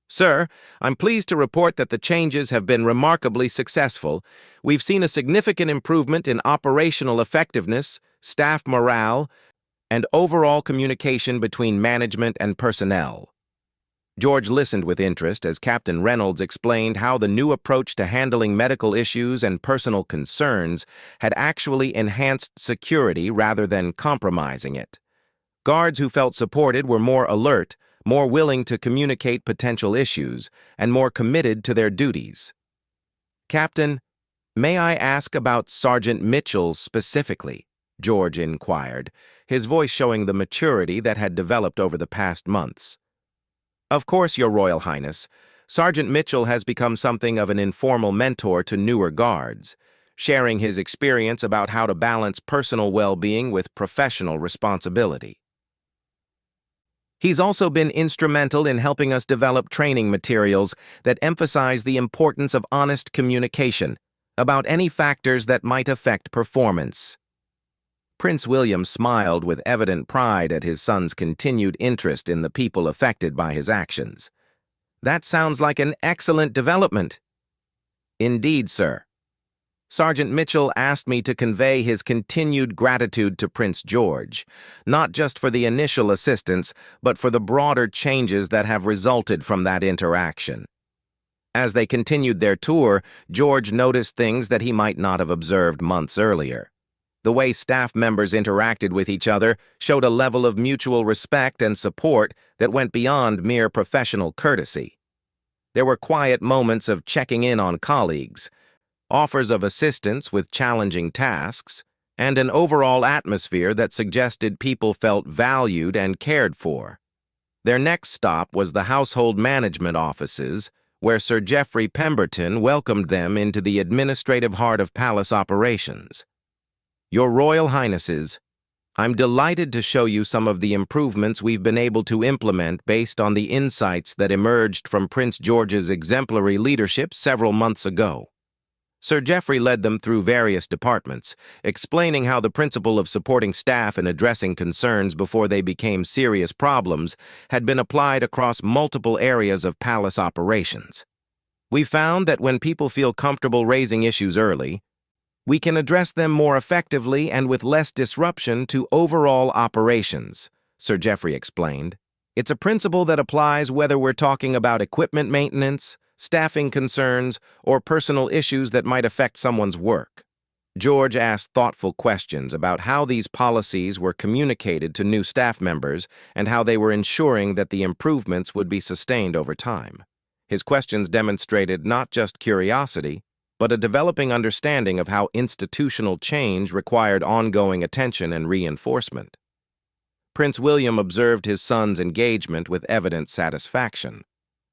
"Sir, I'm pleased to report that the changes have been remarkably successful. We've seen a significant improvement in operational effectiveness, staff morale, and overall communication between management and personnel." George listened with interest as Captain Reynolds explained how the new approach to handling medical issues and personal concerns had actually enhanced security rather than compromising it. Guards who felt supported were more alert, more willing to communicate potential issues, and more committed to their duties. "Captain, may I ask about Sergeant Mitchell specifically?" George inquired, his voice showing the maturity that had developed over the past months. "Of course, Your Royal Highness. Sergeant Mitchell has become something of an informal mentor to newer guards, sharing his experience about how to balance personal well-being with professional responsibility. He's also been instrumental in helping us develop training materials that emphasize the importance of honest communication about any factors that might affect performance." Prince William smiled with evident pride at his son's continued interest in the people affected by his actions. "That sounds like an excellent development." "Indeed, sir. Sergeant Mitchell asked me to convey his continued gratitude to Prince George, not just for the initial assistance, but for the broader changes that have resulted from that interaction." As they continued their tour, George noticed things that he might not have observed months earlier. The way staff members interacted with each other showed a level of mutual respect and support that went beyond mere professional courtesy. There were quiet moments of checking in on colleagues, offers of assistance with challenging tasks, and an overall atmosphere that suggested people felt valued and cared for. Their next stop was the household management offices, where Sir Geoffrey Pemberton welcomed them into the administrative heart of palace operations. "Your Royal Highnesses, I'm delighted to show you some of the improvements we've been able to implement based on the insights that emerged from Prince George's exemplary leadership several months ago." Sir Geoffrey led them through various departments, explaining how the principle of supporting staff in addressing concerns before they became serious problems had been applied across multiple areas of palace operations. "We found that when people feel comfortable raising issues early, We can address them more effectively and with less disruption to overall operations, Sir Geoffrey explained. It's a principle that applies whether we're talking about equipment maintenance, staffing concerns, or personal issues that might affect someone's work. George asked thoughtful questions about how these policies were communicated to new staff members and how they were ensuring that the improvements would be sustained over time. His questions demonstrated not just curiosity, but a developing understanding of how institutional change required ongoing attention and reinforcement. Prince William observed his son's engagement with evident satisfaction.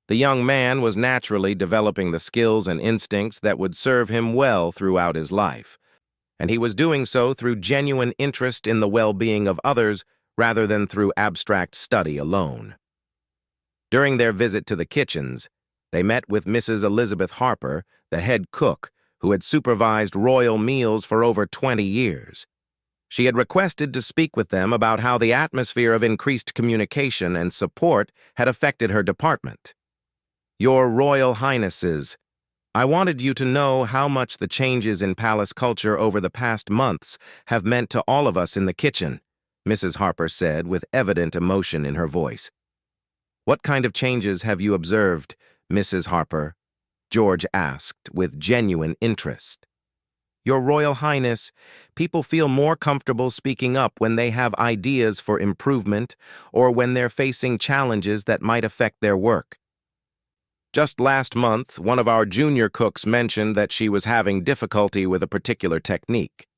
The young man was naturally developing the skills and instincts that would serve him well throughout his life, and he was doing so through genuine interest in the well-being of others rather than through abstract study alone. During their visit to the kitchens, they met with Mrs. Elizabeth Harper, the head cook, who had supervised royal meals for over 20 years. She had requested to speak with them about how the atmosphere of increased communication and support had affected her department. Your Royal Highnesses, I wanted you to know how much the changes in palace culture over the past months have meant to all of us in the kitchen, Mrs. Harper said with evident emotion in her voice. What kind of changes have you observed, Mrs. Harper? George asked with genuine interest. Your Royal Highness, people feel more comfortable speaking up when they have ideas for improvement or when they're facing challenges that might affect their work. Just last month, one of our junior cooks mentioned that she was having difficulty with a particular technique.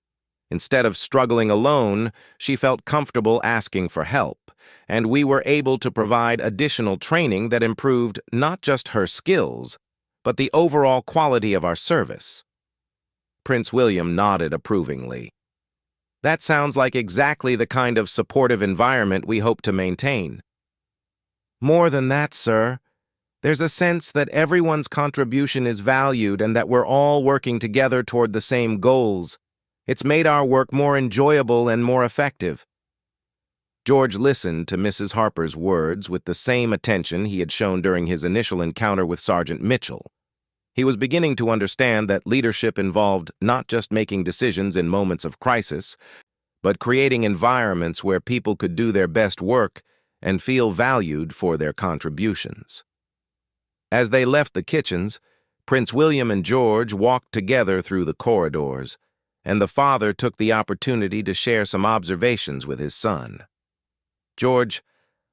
Instead of struggling alone, she felt comfortable asking for help, and we were able to provide additional training that improved not just her skills, but the overall quality of our service. Prince William nodded approvingly. That sounds like exactly the kind of supportive environment we hope to maintain. More than that, sir. There's a sense that everyone's contribution is valued and that we're all working together toward the same goals. It's made our work more enjoyable and more effective. George listened to Mrs. Harper's words with the same attention he had shown during his initial encounter with Sergeant Mitchell. He was beginning to understand that leadership involved not just making decisions in moments of crisis, but creating environments where people could do their best work and feel valued for their contributions. As they left the kitchens, Prince William and George walked together through the corridors, and the father took the opportunity to share some observations with his son. George,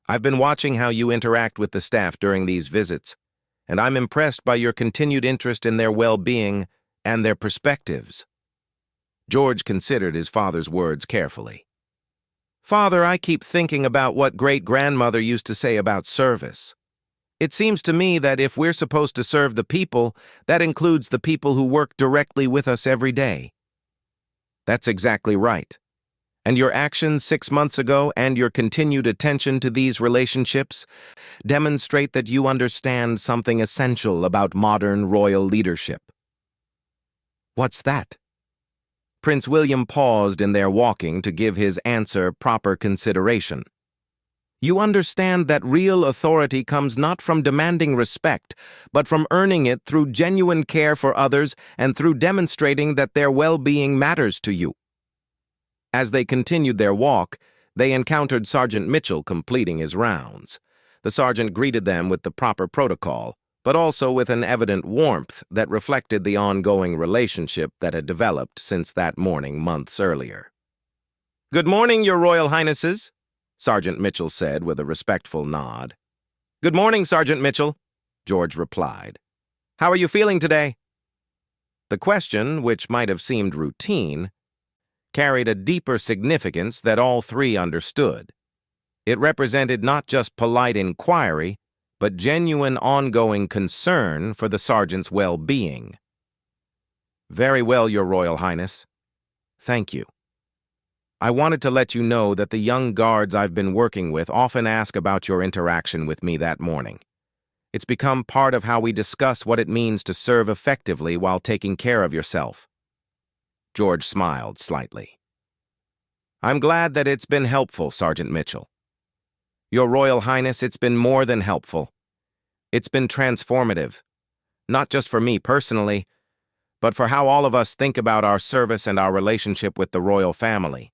I've been watching how you interact with the staff during these visits, and I'm impressed by your continued interest in their well-being and their perspectives. George considered his father's words carefully. Father, I keep thinking about what great-grandmother used to say about service. It seems to me that if we're supposed to serve the people, that includes the people who work directly with us every day. That's exactly right. And your actions 6 months ago and your continued attention to these relationships demonstrate that you understand something essential about modern royal leadership. What's that? Prince William paused in their walking to give his answer proper consideration. You understand that real authority comes not from demanding respect, but from earning it through genuine care for others and through demonstrating that their well-being matters to you. As they continued their walk, they encountered Sergeant Mitchell completing his rounds. The sergeant greeted them with the proper protocol, but also with an evident warmth that reflected the ongoing relationship that had developed since that morning months earlier. Good morning, Your Royal Highnesses, Sergeant Mitchell said with a respectful nod. Good morning, Sergeant Mitchell, George replied. How are you feeling today? The question, which might have seemed routine, carried a deeper significance that all three understood. It represented not just polite inquiry, but genuine ongoing concern for the sergeant's well-being. Very well, Your Royal Highness. Thank you. I wanted to let you know that the young guards I've been working with often ask about your interaction with me that morning. It's become part of how we discuss what it means to serve effectively while taking care of yourself. George smiled slightly. I'm glad that it's been helpful, Sergeant Mitchell. Your Royal Highness, it's been more than helpful. It's been transformative, not just for me personally, but for how all of us think about our service and our relationship with the royal family.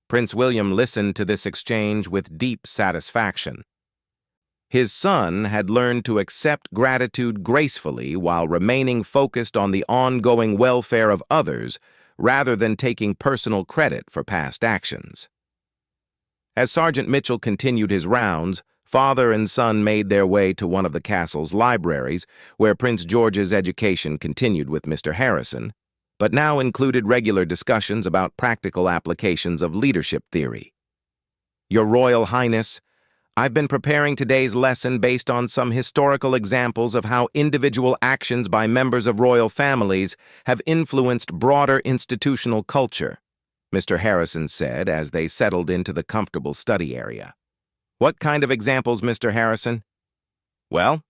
Prince William listened to this exchange with deep satisfaction. His son had learned to accept gratitude gracefully while remaining focused on the ongoing welfare of others rather than taking personal credit for past actions. As Sergeant Mitchell continued his rounds, father and son made their way to one of the castle's libraries, where Prince George's education continued with Mr. Harrison, but now included regular discussions about practical applications of leadership theory. Your Royal Highness, I've been preparing today's lesson based on some historical examples of how individual actions by members of royal families have influenced broader institutional culture, Mr. Harrison said as they settled into the comfortable study area. What kind of examples, Mr. Harrison? Well,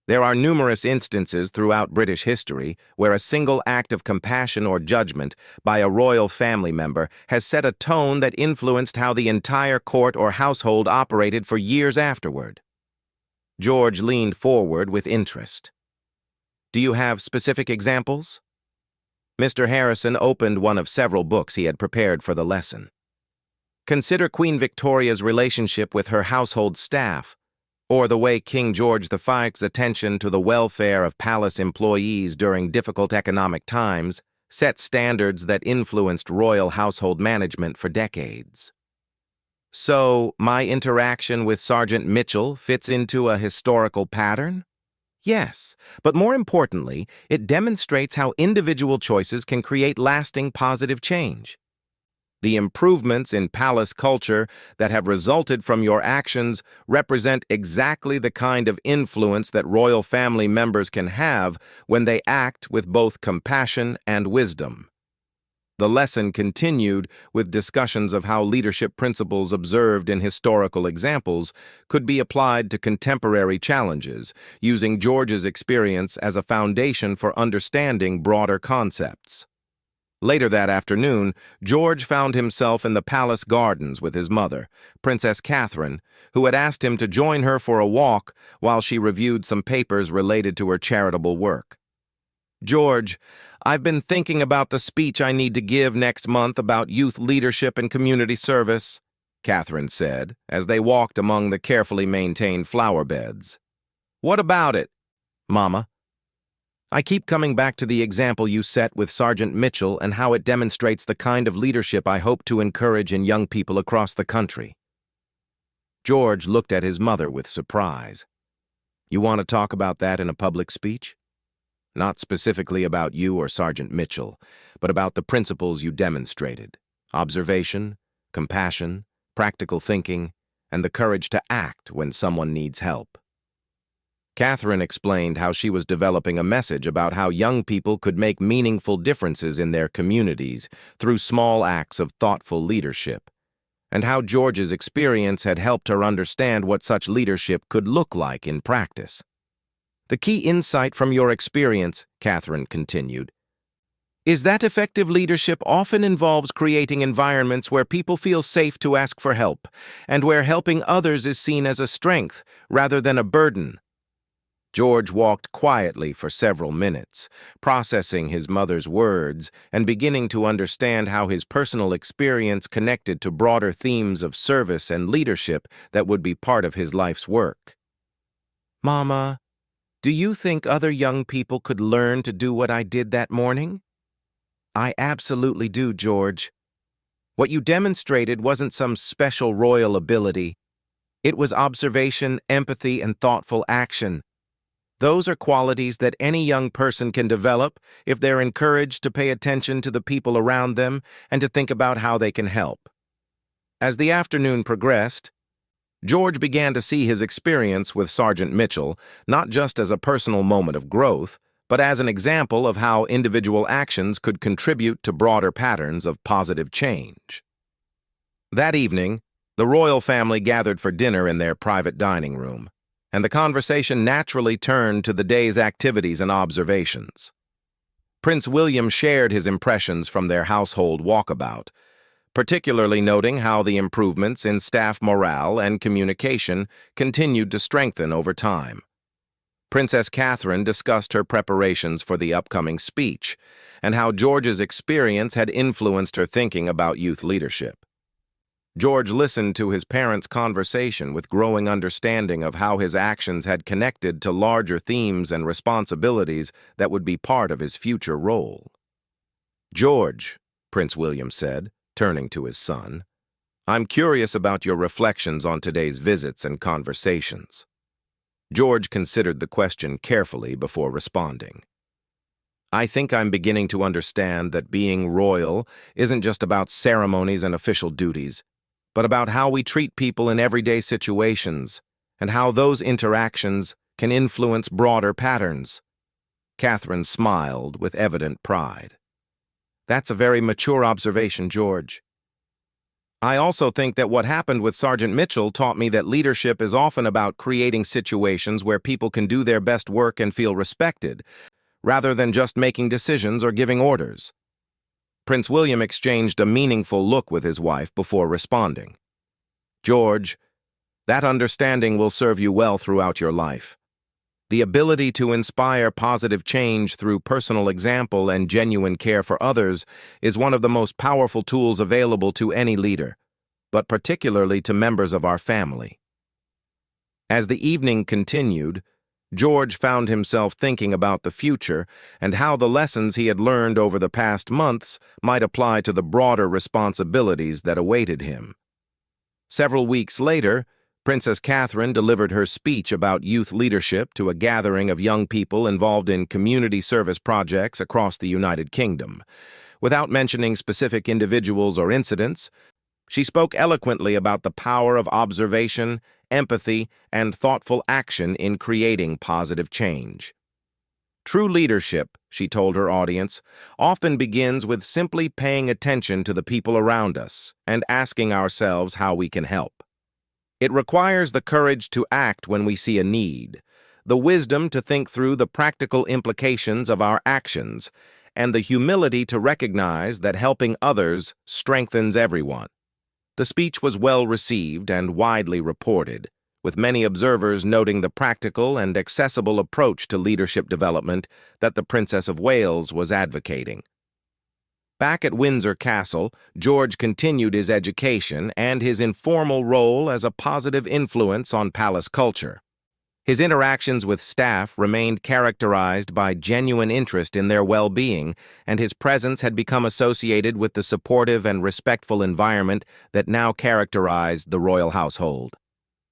there are numerous instances throughout British history where a single act of compassion or judgment by a royal family member has set a tone that influenced how the entire court or household operated for years afterward. George leaned forward with interest. Do you have specific examples? Mr. Harrison opened one of several books he had prepared for the lesson. Consider Queen Victoria's relationship with her household staff, or the way King George V's attention to the welfare of palace employees during difficult economic times set standards that influenced royal household management for decades. So, my interaction with Sergeant Mitchell fits into a historical pattern? Yes, but more importantly, it demonstrates how individual choices can create lasting positive change. The improvements in palace culture that have resulted from your actions represent exactly the kind of influence that royal family members can have when they act with both compassion and wisdom. The lesson continued with discussions of how leadership principles observed in historical examples could be applied to contemporary challenges, using George's experience as a foundation for understanding broader concepts. Later that afternoon, George found himself in the palace gardens with his mother, Princess Catherine, who had asked him to join her for a walk while she reviewed some papers related to her charitable work. George, I've been thinking about the speech I need to give next month about youth leadership and community service, Catherine said, as they walked among the carefully maintained flower beds. What about it, Mama? I keep coming back to the example you set with Sergeant Mitchell and how it demonstrates the kind of leadership I hope to encourage in young people across the country. George looked at his mother with surprise. You want to talk about that in a public speech? Not specifically about you or Sergeant Mitchell, but about the principles you demonstrated: observation, compassion, practical thinking, and the courage to act when someone needs help. Catherine explained how she was developing a message about how young people could make meaningful differences in their communities through small acts of thoughtful leadership, and how George's experience had helped her understand what such leadership could look like in practice. The key insight from your experience, Catherine continued, is that effective leadership often involves creating environments where people feel safe to ask for help, and where helping others is seen as a strength rather than a burden. George walked quietly for several minutes, processing his mother's words and beginning to understand how his personal experience connected to broader themes of service and leadership that would be part of his life's work. Mama, do you think other young people could learn to do what I did that morning? I absolutely do, George. What you demonstrated wasn't some special royal ability. It was observation, empathy, and thoughtful action. Those are qualities that any young person can develop if they're encouraged to pay attention to the people around them and to think about how they can help. As the afternoon progressed, George began to see his experience with Sergeant Mitchell not just as a personal moment of growth, but as an example of how individual actions could contribute to broader patterns of positive change. That evening, the royal family gathered for dinner in their private dining room, and the conversation naturally turned to the day's activities and observations. Prince William shared his impressions from their household walkabout, particularly noting how the improvements in staff morale and communication continued to strengthen over time. Princess Catherine discussed her preparations for the upcoming speech and how George's experience had influenced her thinking about youth leadership. George listened to his parents' conversation with growing understanding of how his actions had connected to larger themes and responsibilities that would be part of his future role. "George," Prince William said, turning to his son, "I'm curious about your reflections on today's visits and conversations." George considered the question carefully before responding. "I think I'm beginning to understand that being royal isn't just about ceremonies and official duties, but about how we treat people in everyday situations and how those interactions can influence broader patterns." Catherine smiled with evident pride. "That's a very mature observation, George. I also think that what happened with Sergeant Mitchell taught me that leadership is often about creating situations where people can do their best work and feel respected, rather than just making decisions or giving orders." Prince William exchanged a meaningful look with his wife before responding. "George, that understanding will serve you well throughout your life. The ability to inspire positive change through personal example and genuine care for others is one of the most powerful tools available to any leader, but particularly to members of our family." As the evening continued, George found himself thinking about the future and how the lessons he had learned over the past months might apply to the broader responsibilities that awaited him. Several weeks later, Princess Catherine delivered her speech about youth leadership to a gathering of young people involved in community service projects across the United Kingdom. Without mentioning specific individuals or incidents, she spoke eloquently about the power of observation, empathy, and thoughtful action in creating positive change. "True leadership," she told her audience, "often begins with simply paying attention to the people around us and asking ourselves how we can help. It requires the courage to act when we see a need, the wisdom to think through the practical implications of our actions, and the humility to recognize that helping others strengthens everyone." The speech was well received and widely reported, with many observers noting the practical and accessible approach to leadership development that the Princess of Wales was advocating. Back at Windsor Castle, George continued his education and his informal role as a positive influence on palace culture. His interactions with staff remained characterized by genuine interest in their well-being, and his presence had become associated with the supportive and respectful environment that now characterized the royal household.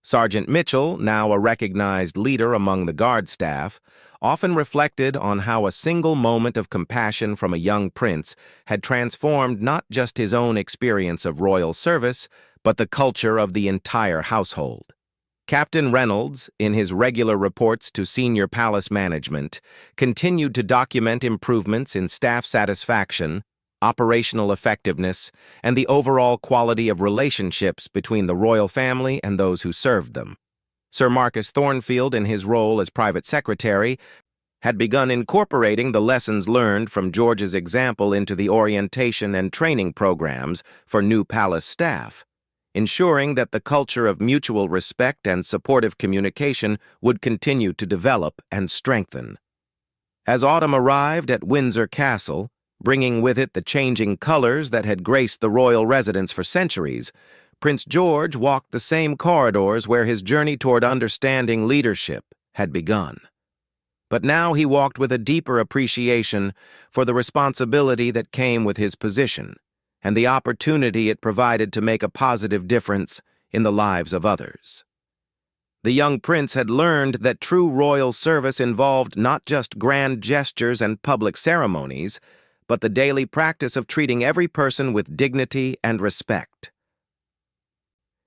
Sergeant Mitchell, now a recognized leader among the guard staff, often reflected on how a single moment of compassion from a young prince had transformed not just his own experience of royal service, but the culture of the entire household. Captain Reynolds, in his regular reports to senior palace management, continued to document improvements in staff satisfaction, operational effectiveness, and the overall quality of relationships between the royal family and those who served them. Sir Marcus Thornfield, in his role as private secretary, had begun incorporating the lessons learned from George's example into the orientation and training programs for new palace staff, ensuring that the culture of mutual respect and supportive communication would continue to develop and strengthen. As autumn arrived at Windsor Castle, bringing with it the changing colors that had graced the royal residence for centuries, Prince George walked the same corridors where his journey toward understanding leadership had begun. But now he walked with a deeper appreciation for the responsibility that came with his position and the opportunity it provided to make a positive difference in the lives of others. The young prince had learned that true royal service involved not just grand gestures and public ceremonies, but the daily practice of treating every person with dignity and respect.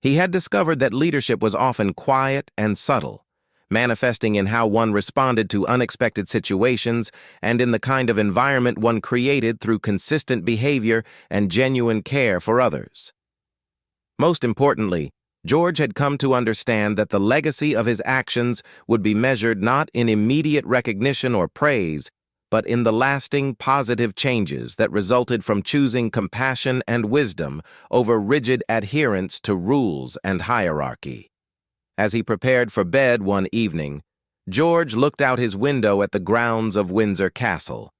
He had discovered that leadership was often quiet and subtle, manifesting in how one responded to unexpected situations and in the kind of environment one created through consistent behavior and genuine care for others. Most importantly, George had come to understand that the legacy of his actions would be measured not in immediate recognition or praise, but in the lasting positive changes that resulted from choosing compassion and wisdom over rigid adherence to rules and hierarchy. As he prepared for bed one evening, George looked out his window at the grounds of Windsor Castle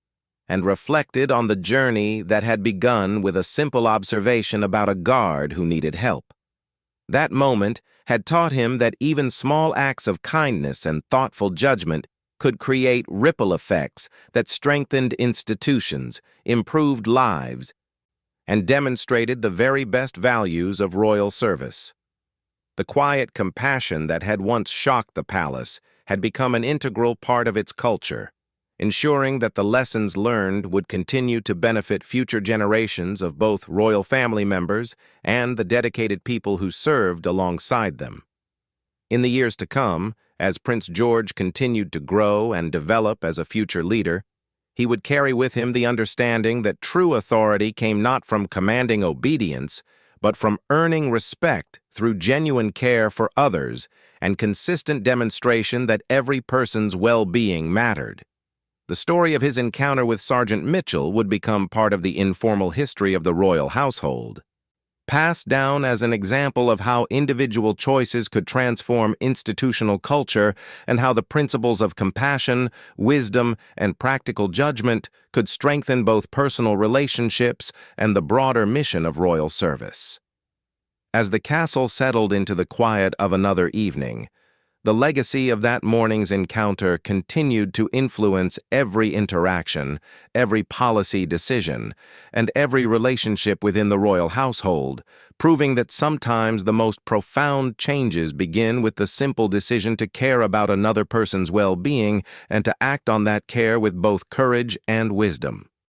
and reflected on the journey that had begun with a simple observation about a guard who needed help. That moment had taught him that even small acts of kindness and thoughtful judgment could create ripple effects that strengthened institutions, improved lives, and demonstrated the very best values of royal service. The quiet compassion that had once shocked the palace had become an integral part of its culture, ensuring that the lessons learned would continue to benefit future generations of both royal family members and the dedicated people who served alongside them. In the years to come, as Prince George continued to grow and develop as a future leader, he would carry with him the understanding that true authority came not from commanding obedience, but from earning respect through genuine care for others and consistent demonstration that every person's well-being mattered. The story of his encounter with Sergeant Mitchell would become part of the informal history of the royal household, passed down as an example of how individual choices could transform institutional culture and how the principles of compassion, wisdom, and practical judgment could strengthen both personal relationships and the broader mission of royal service. As the castle settled into the quiet of another evening, the legacy of that morning's encounter continued to influence every interaction, every policy decision, and every relationship within the royal household, proving that sometimes the most profound changes begin with the simple decision to care about another person's well-being and to act on that care with both courage and wisdom.